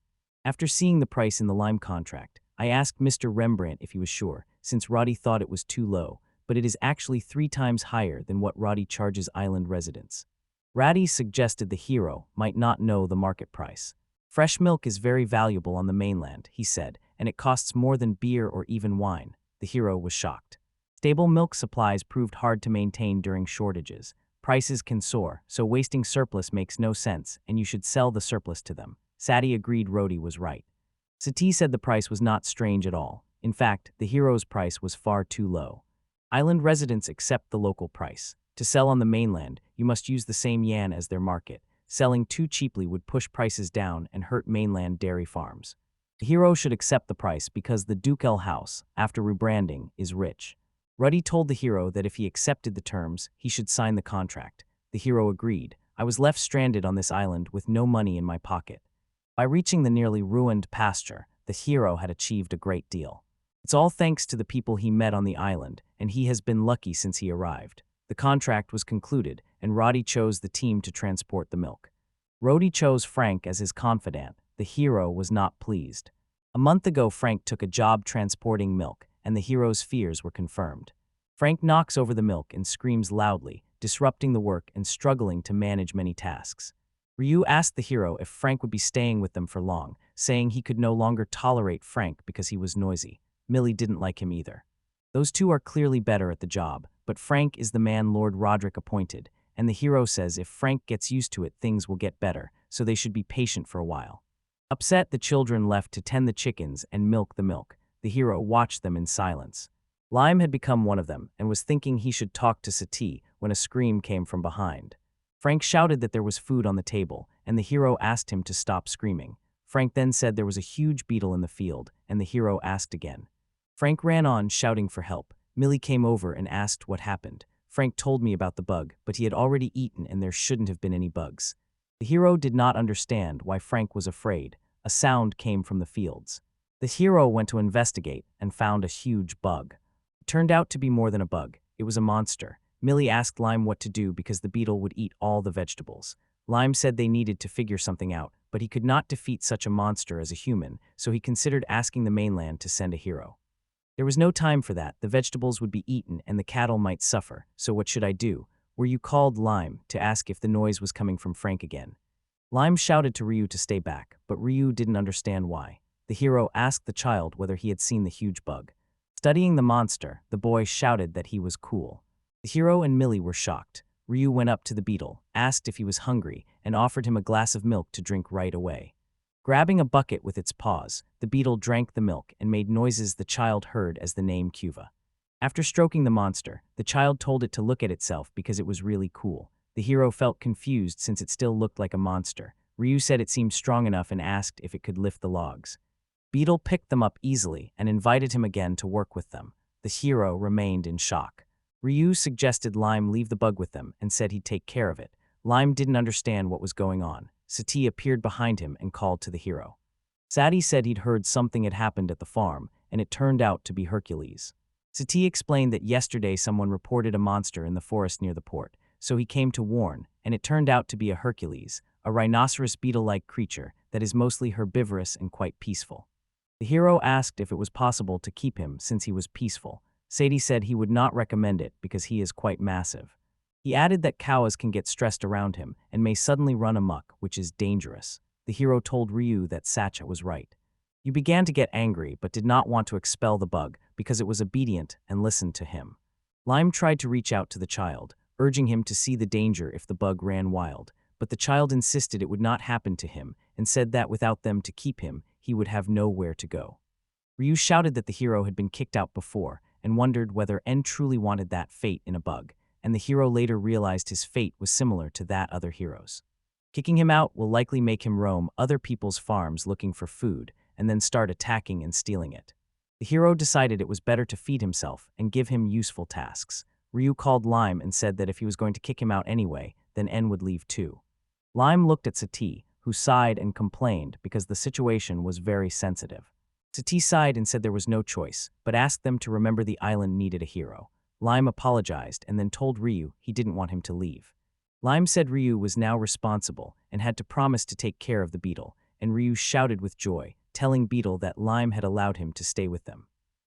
After seeing the price in the Lime contract, I asked Mr. Rembrandt if he was sure, since Roddy thought it was too low, but it is actually 3 times higher than what Roddy charges island residents. Raddy suggested the hero might not know the market price. Fresh milk is very valuable on the mainland, he said, and it costs more than beer or even wine. The hero was shocked. Stable milk supplies proved hard to maintain during shortages. Prices can soar, so wasting surplus makes no sense, and you should sell the surplus to them. Sati agreed Rhodey was right. Sati said the price was not strange at all. In fact, the hero's price was far too low. Island residents accept the local price. To sell on the mainland, you must use the same yen as their market. Selling too cheaply would push prices down and hurt mainland dairy farms. The hero should accept the price because the Dukel house, after rebranding, is rich. Ruddy told the hero that if he accepted the terms, he should sign the contract. The hero agreed. I was left stranded on this island with no money in my pocket. By reaching the nearly ruined pasture, the hero had achieved a great deal. It's all thanks to the people he met on the island, and he has been lucky since he arrived. The contract was concluded, and Roddy chose the team to transport the milk. Roddy chose Frank as his confidant. The hero was not pleased. A month ago, Frank took a job transporting milk, and the hero's fears were confirmed. Frank knocks over the milk and screams loudly, disrupting the work and struggling to manage many tasks. Ryu asked the hero if Frank would be staying with them for long, saying he could no longer tolerate Frank because he was noisy. Millie didn't like him either. Those two are clearly better at the job, but Frank is the man Lord Roderick appointed, and the hero says if Frank gets used to it, things will get better, so they should be patient for a while. Upset, the children left to tend the chickens and milk the milk. The hero watched them in silence. Lime had become one of them and was thinking he should talk to Sati when a scream came from behind. Frank shouted that there was food on the table, and the hero asked him to stop screaming. Frank then said there was a huge beetle in the field, and the hero asked again. Frank ran on, shouting for help. Millie came over and asked what happened. Frank told me about the bug, but he had already eaten and there shouldn't have been any bugs. The hero did not understand why Frank was afraid. A sound came from the fields. The hero went to investigate and found a huge bug. It turned out to be more than a bug. It was a monster. Millie asked Lime what to do because the beetle would eat all the vegetables. Lime said they needed to figure something out, but he could not defeat such a monster as a human, so he considered asking the mainland to send a hero. There was no time for that. The vegetables would be eaten and the cattle might suffer, so what should I do? Ryu called Lime to ask if the noise was coming from Frank again. Lime shouted to Ryu to stay back, but Ryu didn't understand why. The hero asked the child whether he had seen the huge bug. Studying the monster, the boy shouted that he was cool. The hero and Millie were shocked. Ryu went up to the beetle, asked if he was hungry, and offered him a glass of milk to drink right away. Grabbing a bucket with its paws, the beetle drank the milk and made noises the child heard as the name Cuva. After stroking the monster, the child told it to look at itself because it was really cool. The hero felt confused since it still looked like a monster. Ryu said it seemed strong enough and asked if it could lift the logs. Beetle picked them up easily and invited him again to work with them. The hero remained in shock. Ryu suggested Lime leave the bug with them and said he'd take care of it. Lime didn't understand what was going on. Sati appeared behind him and called to the hero. Sati said he'd heard something had happened at the farm, and it turned out to be Hercules. Sati explained that yesterday someone reported a monster in the forest near the port, so he came to warn, and it turned out to be a Hercules, a rhinoceros beetle-like creature that is mostly herbivorous and quite peaceful. The hero asked if it was possible to keep him since he was peaceful. Sati said he would not recommend it because he is quite massive. He added that cows can get stressed around him and may suddenly run amok, which is dangerous. The hero told Ryu that Sacha was right. You began to get angry but did not want to expel the bug because it was obedient and listened to him. Lime tried to reach out to the child, urging him to see the danger if the bug ran wild, but the child insisted it would not happen to him and said that without them to keep him, he would have nowhere to go. Ryu shouted that the hero had been kicked out before and wondered whether En truly wanted that fate in a bug, and the hero later realized his fate was similar to that other hero's. Kicking him out will likely make him roam other people's farms looking for food and then start attacking and stealing it. The hero decided it was better to feed himself and give him useful tasks. Ryu called Lime and said that if he was going to kick him out anyway, then En would leave too. Lime looked at Sati, who sighed and complained because the situation was very sensitive. Sati sighed and said there was no choice, but asked them to remember the island needed a hero. Lime apologized and then told Ryu he didn't want him to leave. Lime said Ryu was now responsible and had to promise to take care of the beetle, and Ryu shouted with joy, telling Beetle that Lime had allowed him to stay with them.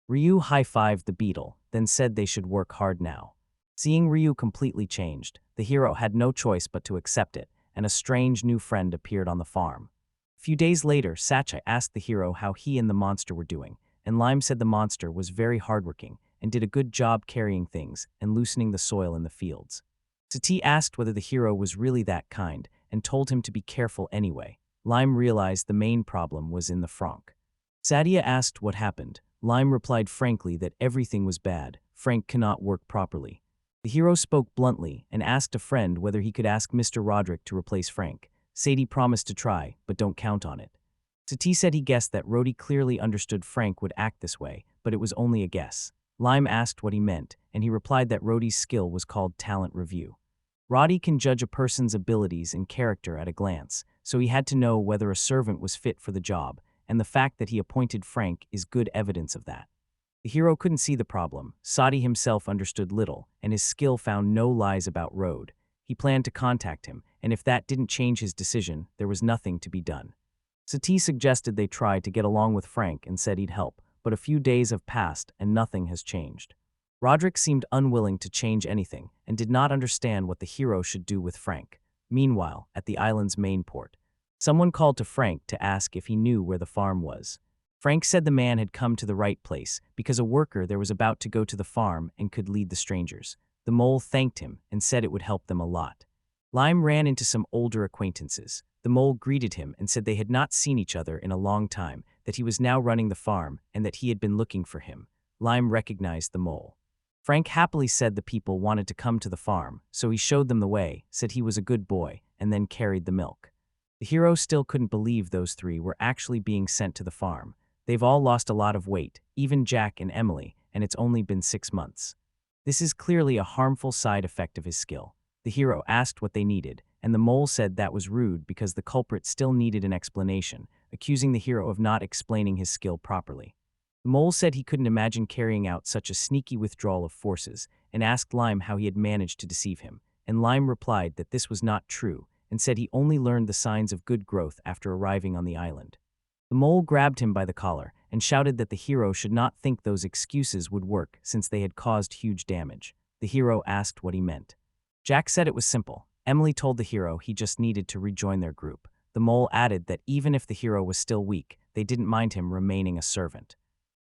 Ryu high-fived the beetle, then said they should work hard now. Seeing Ryu completely changed, the hero had no choice but to accept it, and a strange new friend appeared on the farm. A few days later, Sacha asked the hero how he and the monster were doing, and Lime said the monster was very hardworking and did a good job carrying things and loosening the soil in the fields. Sati asked whether the hero was really that kind and told him to be careful anyway. Lime realized the main problem was in the Frank. Sadia asked what happened. Lime replied frankly that everything was bad. Frank cannot work properly. The hero spoke bluntly and asked a friend whether he could ask Mr. Roderick to replace Frank. Sadie promised to try, but don't count on it. Sati said he guessed that Rhodey clearly understood Frank would act this way, but it was only a guess. Lime asked what he meant, and he replied that Rhodey's skill was called talent review. Roddy can judge a person's abilities and character at a glance, so he had to know whether a servant was fit for the job, and the fact that he appointed Frank is good evidence of that. The hero couldn't see the problem. Sadi himself understood little, and his skill found no lies about Rode. He planned to contact him, and if that didn't change his decision, there was nothing to be done. Sati suggested they try to get along with Frank and said he'd help, but a few days have passed and nothing has changed. Roderick seemed unwilling to change anything and did not understand what the hero should do with Frank. Meanwhile, at the island's main port, someone called to Frank to ask if he knew where the farm was. Frank said the man had come to the right place because a worker there was about to go to the farm and could lead the strangers. The The mole thanked him and said it would help them a lot. Lime ran into some older acquaintances. The mole greeted him and said they had not seen each other in a long time, that he was now running the farm, and that he had been looking for him. Lime recognized the mole. Frank happily said the people wanted to come to the farm, so he showed them the way, said he was a good boy, and then carried the milk. The hero still couldn't believe those three were actually being sent to the farm. They've all lost a lot of weight, even Jack and Emily, and it's only been 6 months. This is clearly a harmful side effect of his skill. The hero asked what they needed, and the mole said that was rude because the culprit still needed an explanation, accusing the hero of not explaining his skill properly. The mole said he couldn't imagine carrying out such a sneaky withdrawal of forces, and asked Lime how he had managed to deceive him, and Lime replied that this was not true, and said he only learned the signs of good growth after arriving on the island. The mole grabbed him by the collar and shouted that the hero should not think those excuses would work since they had caused huge damage. The hero asked what he meant. Jack said it was simple. Emily told the hero he just needed to rejoin their group. The mole added that even if the hero was still weak, they didn't mind him remaining a servant.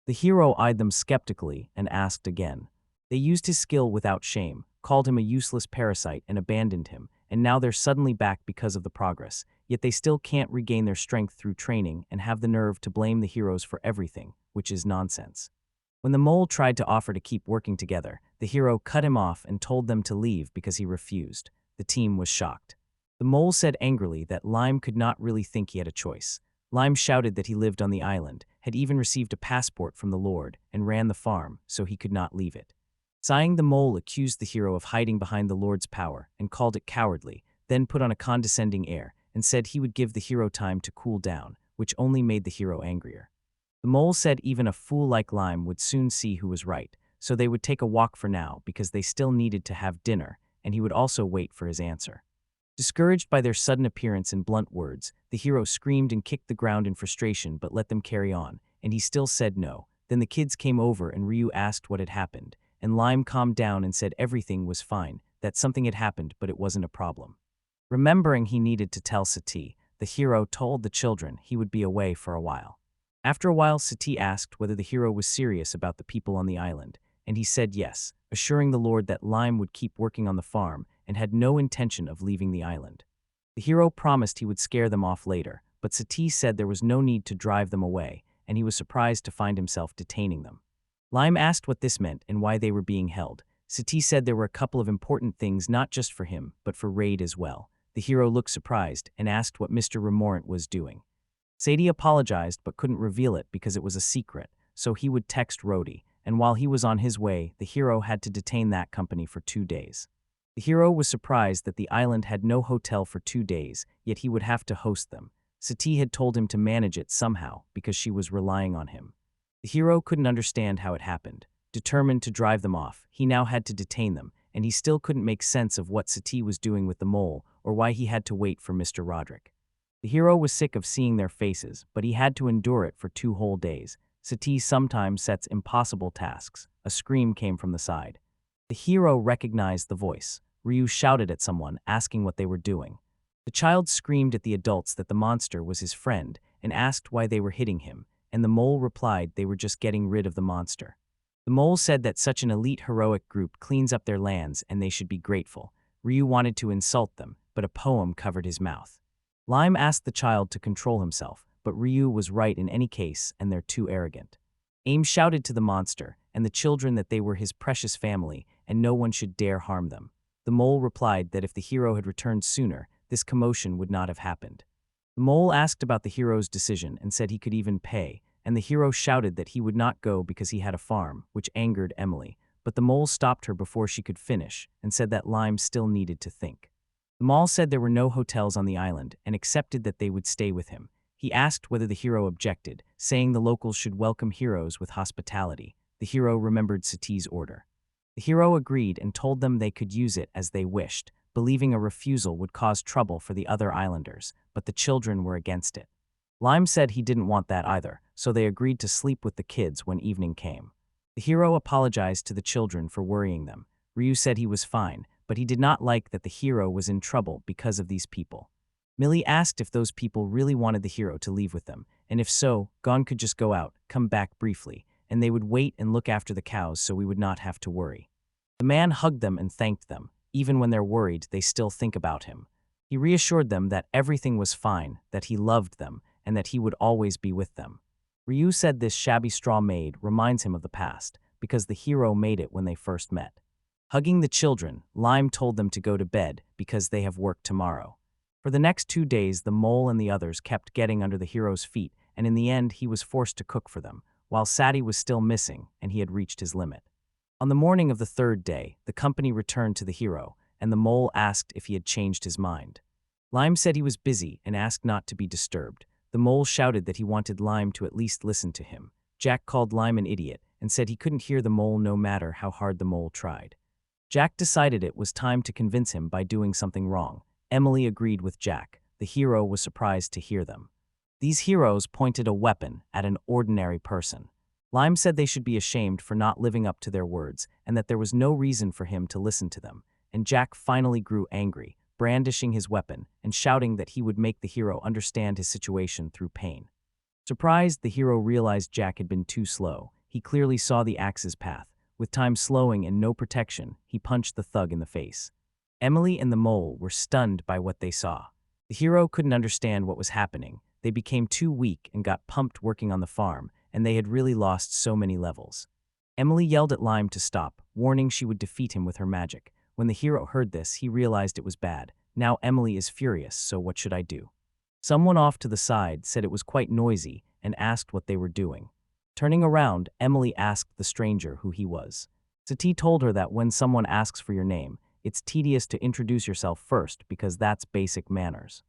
The hero eyed them skeptically and asked again. They used his skill without shame, called him a useless parasite and abandoned him, and now they're suddenly back because of the progress, yet they still can't regain their strength through training and have the nerve to blame the heroes for everything, which is nonsense. When the mole tried to offer to keep working together, the hero cut him off and told them to leave because he refused. The team was shocked. The mole said angrily that Lime could not really think he had a choice. Lime shouted that he lived on the island, had even received a passport from the Lord, and ran the farm, so he could not leave it. Sighing, the mole accused the hero of hiding behind the Lord's power and called it cowardly, then put on a condescending air and said he would give the hero time to cool down, which only made the hero angrier. The mole said even a fool like Lime would soon see who was right, so they would take a walk for now because they still needed to have dinner, and he would also wait for his answer. Discouraged by their sudden appearance and blunt words, the hero screamed and kicked the ground in frustration but let them carry on, and he still said no. Then the kids came over and Ryu asked what had happened, and Lime calmed down and said everything was fine, that something had happened but it wasn't a problem. Remembering he needed to tell Sati, the hero told the children he would be away for a while. After a while, Sati asked whether the hero was serious about the people on the island, and he said yes, assuring the Lord that Lime would keep working on the farm and had no intention of leaving the island. The hero promised he would scare them off later, but Sati said there was no need to drive them away, and he was surprised to find himself detaining them. Lime asked what this meant and why they were being held. Sati said there were a couple of important things not just for him, but for Raid as well. The hero looked surprised and asked what Mr. Remorant was doing. Sadie apologized but couldn't reveal it because it was a secret, so he would text Rhodey, and while he was on his way, the hero had to detain that company for 2 days. The hero was surprised that the island had no hotel for 2 days, yet he would have to host them. Sati had told him to manage it somehow because she was relying on him. The hero couldn't understand how it happened. Determined to drive them off, he now had to detain them, and he still couldn't make sense of what Sati was doing with the mole or why he had to wait for Mr. Roderick. The hero was sick of seeing their faces, but he had to endure it for 2 whole days. Sati sometimes sets impossible tasks. A scream came from the side. The hero recognized the voice. Ryu shouted at someone, asking what they were doing. The child screamed at the adults that the monster was his friend and asked why they were hitting him, and the mole replied they were just getting rid of the monster. The mole said that such an elite heroic group cleans up their lands and they should be grateful. Ryu wanted to insult them, but a poem covered his mouth. Lime asked the child to control himself, but Ryu was right in any case and they're too arrogant. Aim shouted to the monster and the children that they were his precious family and no one should dare harm them. The mole replied that if the hero had returned sooner, this commotion would not have happened. The mole asked about the hero's decision and said he could even pay, and the hero shouted that he would not go because he had a farm, which angered Emily, but the mole stopped her before she could finish and said that Lime still needed to think. The mole said there were no hotels on the island and accepted that they would stay with him. He asked whether the hero objected, saying the locals should welcome heroes with hospitality. The hero remembered Sati's order. The hero agreed and told them they could use it as they wished, believing a refusal would cause trouble for the other islanders, but the children were against it. Lime said he didn't want that either, so they agreed to sleep with the kids when evening came. The hero apologized to the children for worrying them. Ryu said he was fine, but he did not like that the hero was in trouble because of these people. Millie asked if those people really wanted the hero to leave with them, and if so, Gon could just go out, come back briefly, and they would wait and look after the cows so we would not have to worry. The man hugged them and thanked them. Even when they're worried, they still think about him. He reassured them that everything was fine, that he loved them, and that he would always be with them. Ryu said this shabby straw maid reminds him of the past, because the hero made it when they first met. Hugging the children, Lime told them to go to bed because they have work tomorrow. For the next 2 days, the mole and the others kept getting under the hero's feet, and in the end he was forced to cook for them, while Sadie was still missing and he had reached his limit. On the morning of the 3rd day, the company returned to the hero, and the mole asked if he had changed his mind. Lime said he was busy and asked not to be disturbed. The mole shouted that he wanted Lime to at least listen to him. Jack called Lime an idiot and said he couldn't hear the mole no matter how hard the mole tried. Jack decided it was time to convince him by doing something wrong. Emily agreed with Jack. The hero was surprised to hear them. These heroes pointed a weapon at an ordinary person. Lime said they should be ashamed for not living up to their words and that there was no reason for him to listen to them, and Jack finally grew angry, brandishing his weapon and shouting that he would make the hero understand his situation through pain. Surprised, the hero realized Jack had been too slow. He clearly saw the axe's path. With time slowing and no protection, he punched the thug in the face. Emily and the mole were stunned by what they saw. The hero couldn't understand what was happening. They became too weak and got pumped working on the farm, and they had really lost so many levels. Emily yelled at Lime to stop, warning she would defeat him with her magic. When the hero heard this, he realized it was bad. Now Emily is furious, so what should I do? Someone off to the side said it was quite noisy and asked what they were doing. Turning around, Emily asked the stranger who he was. Sati told her that when someone asks for your name, it's tedious to introduce yourself first because that's basic manners.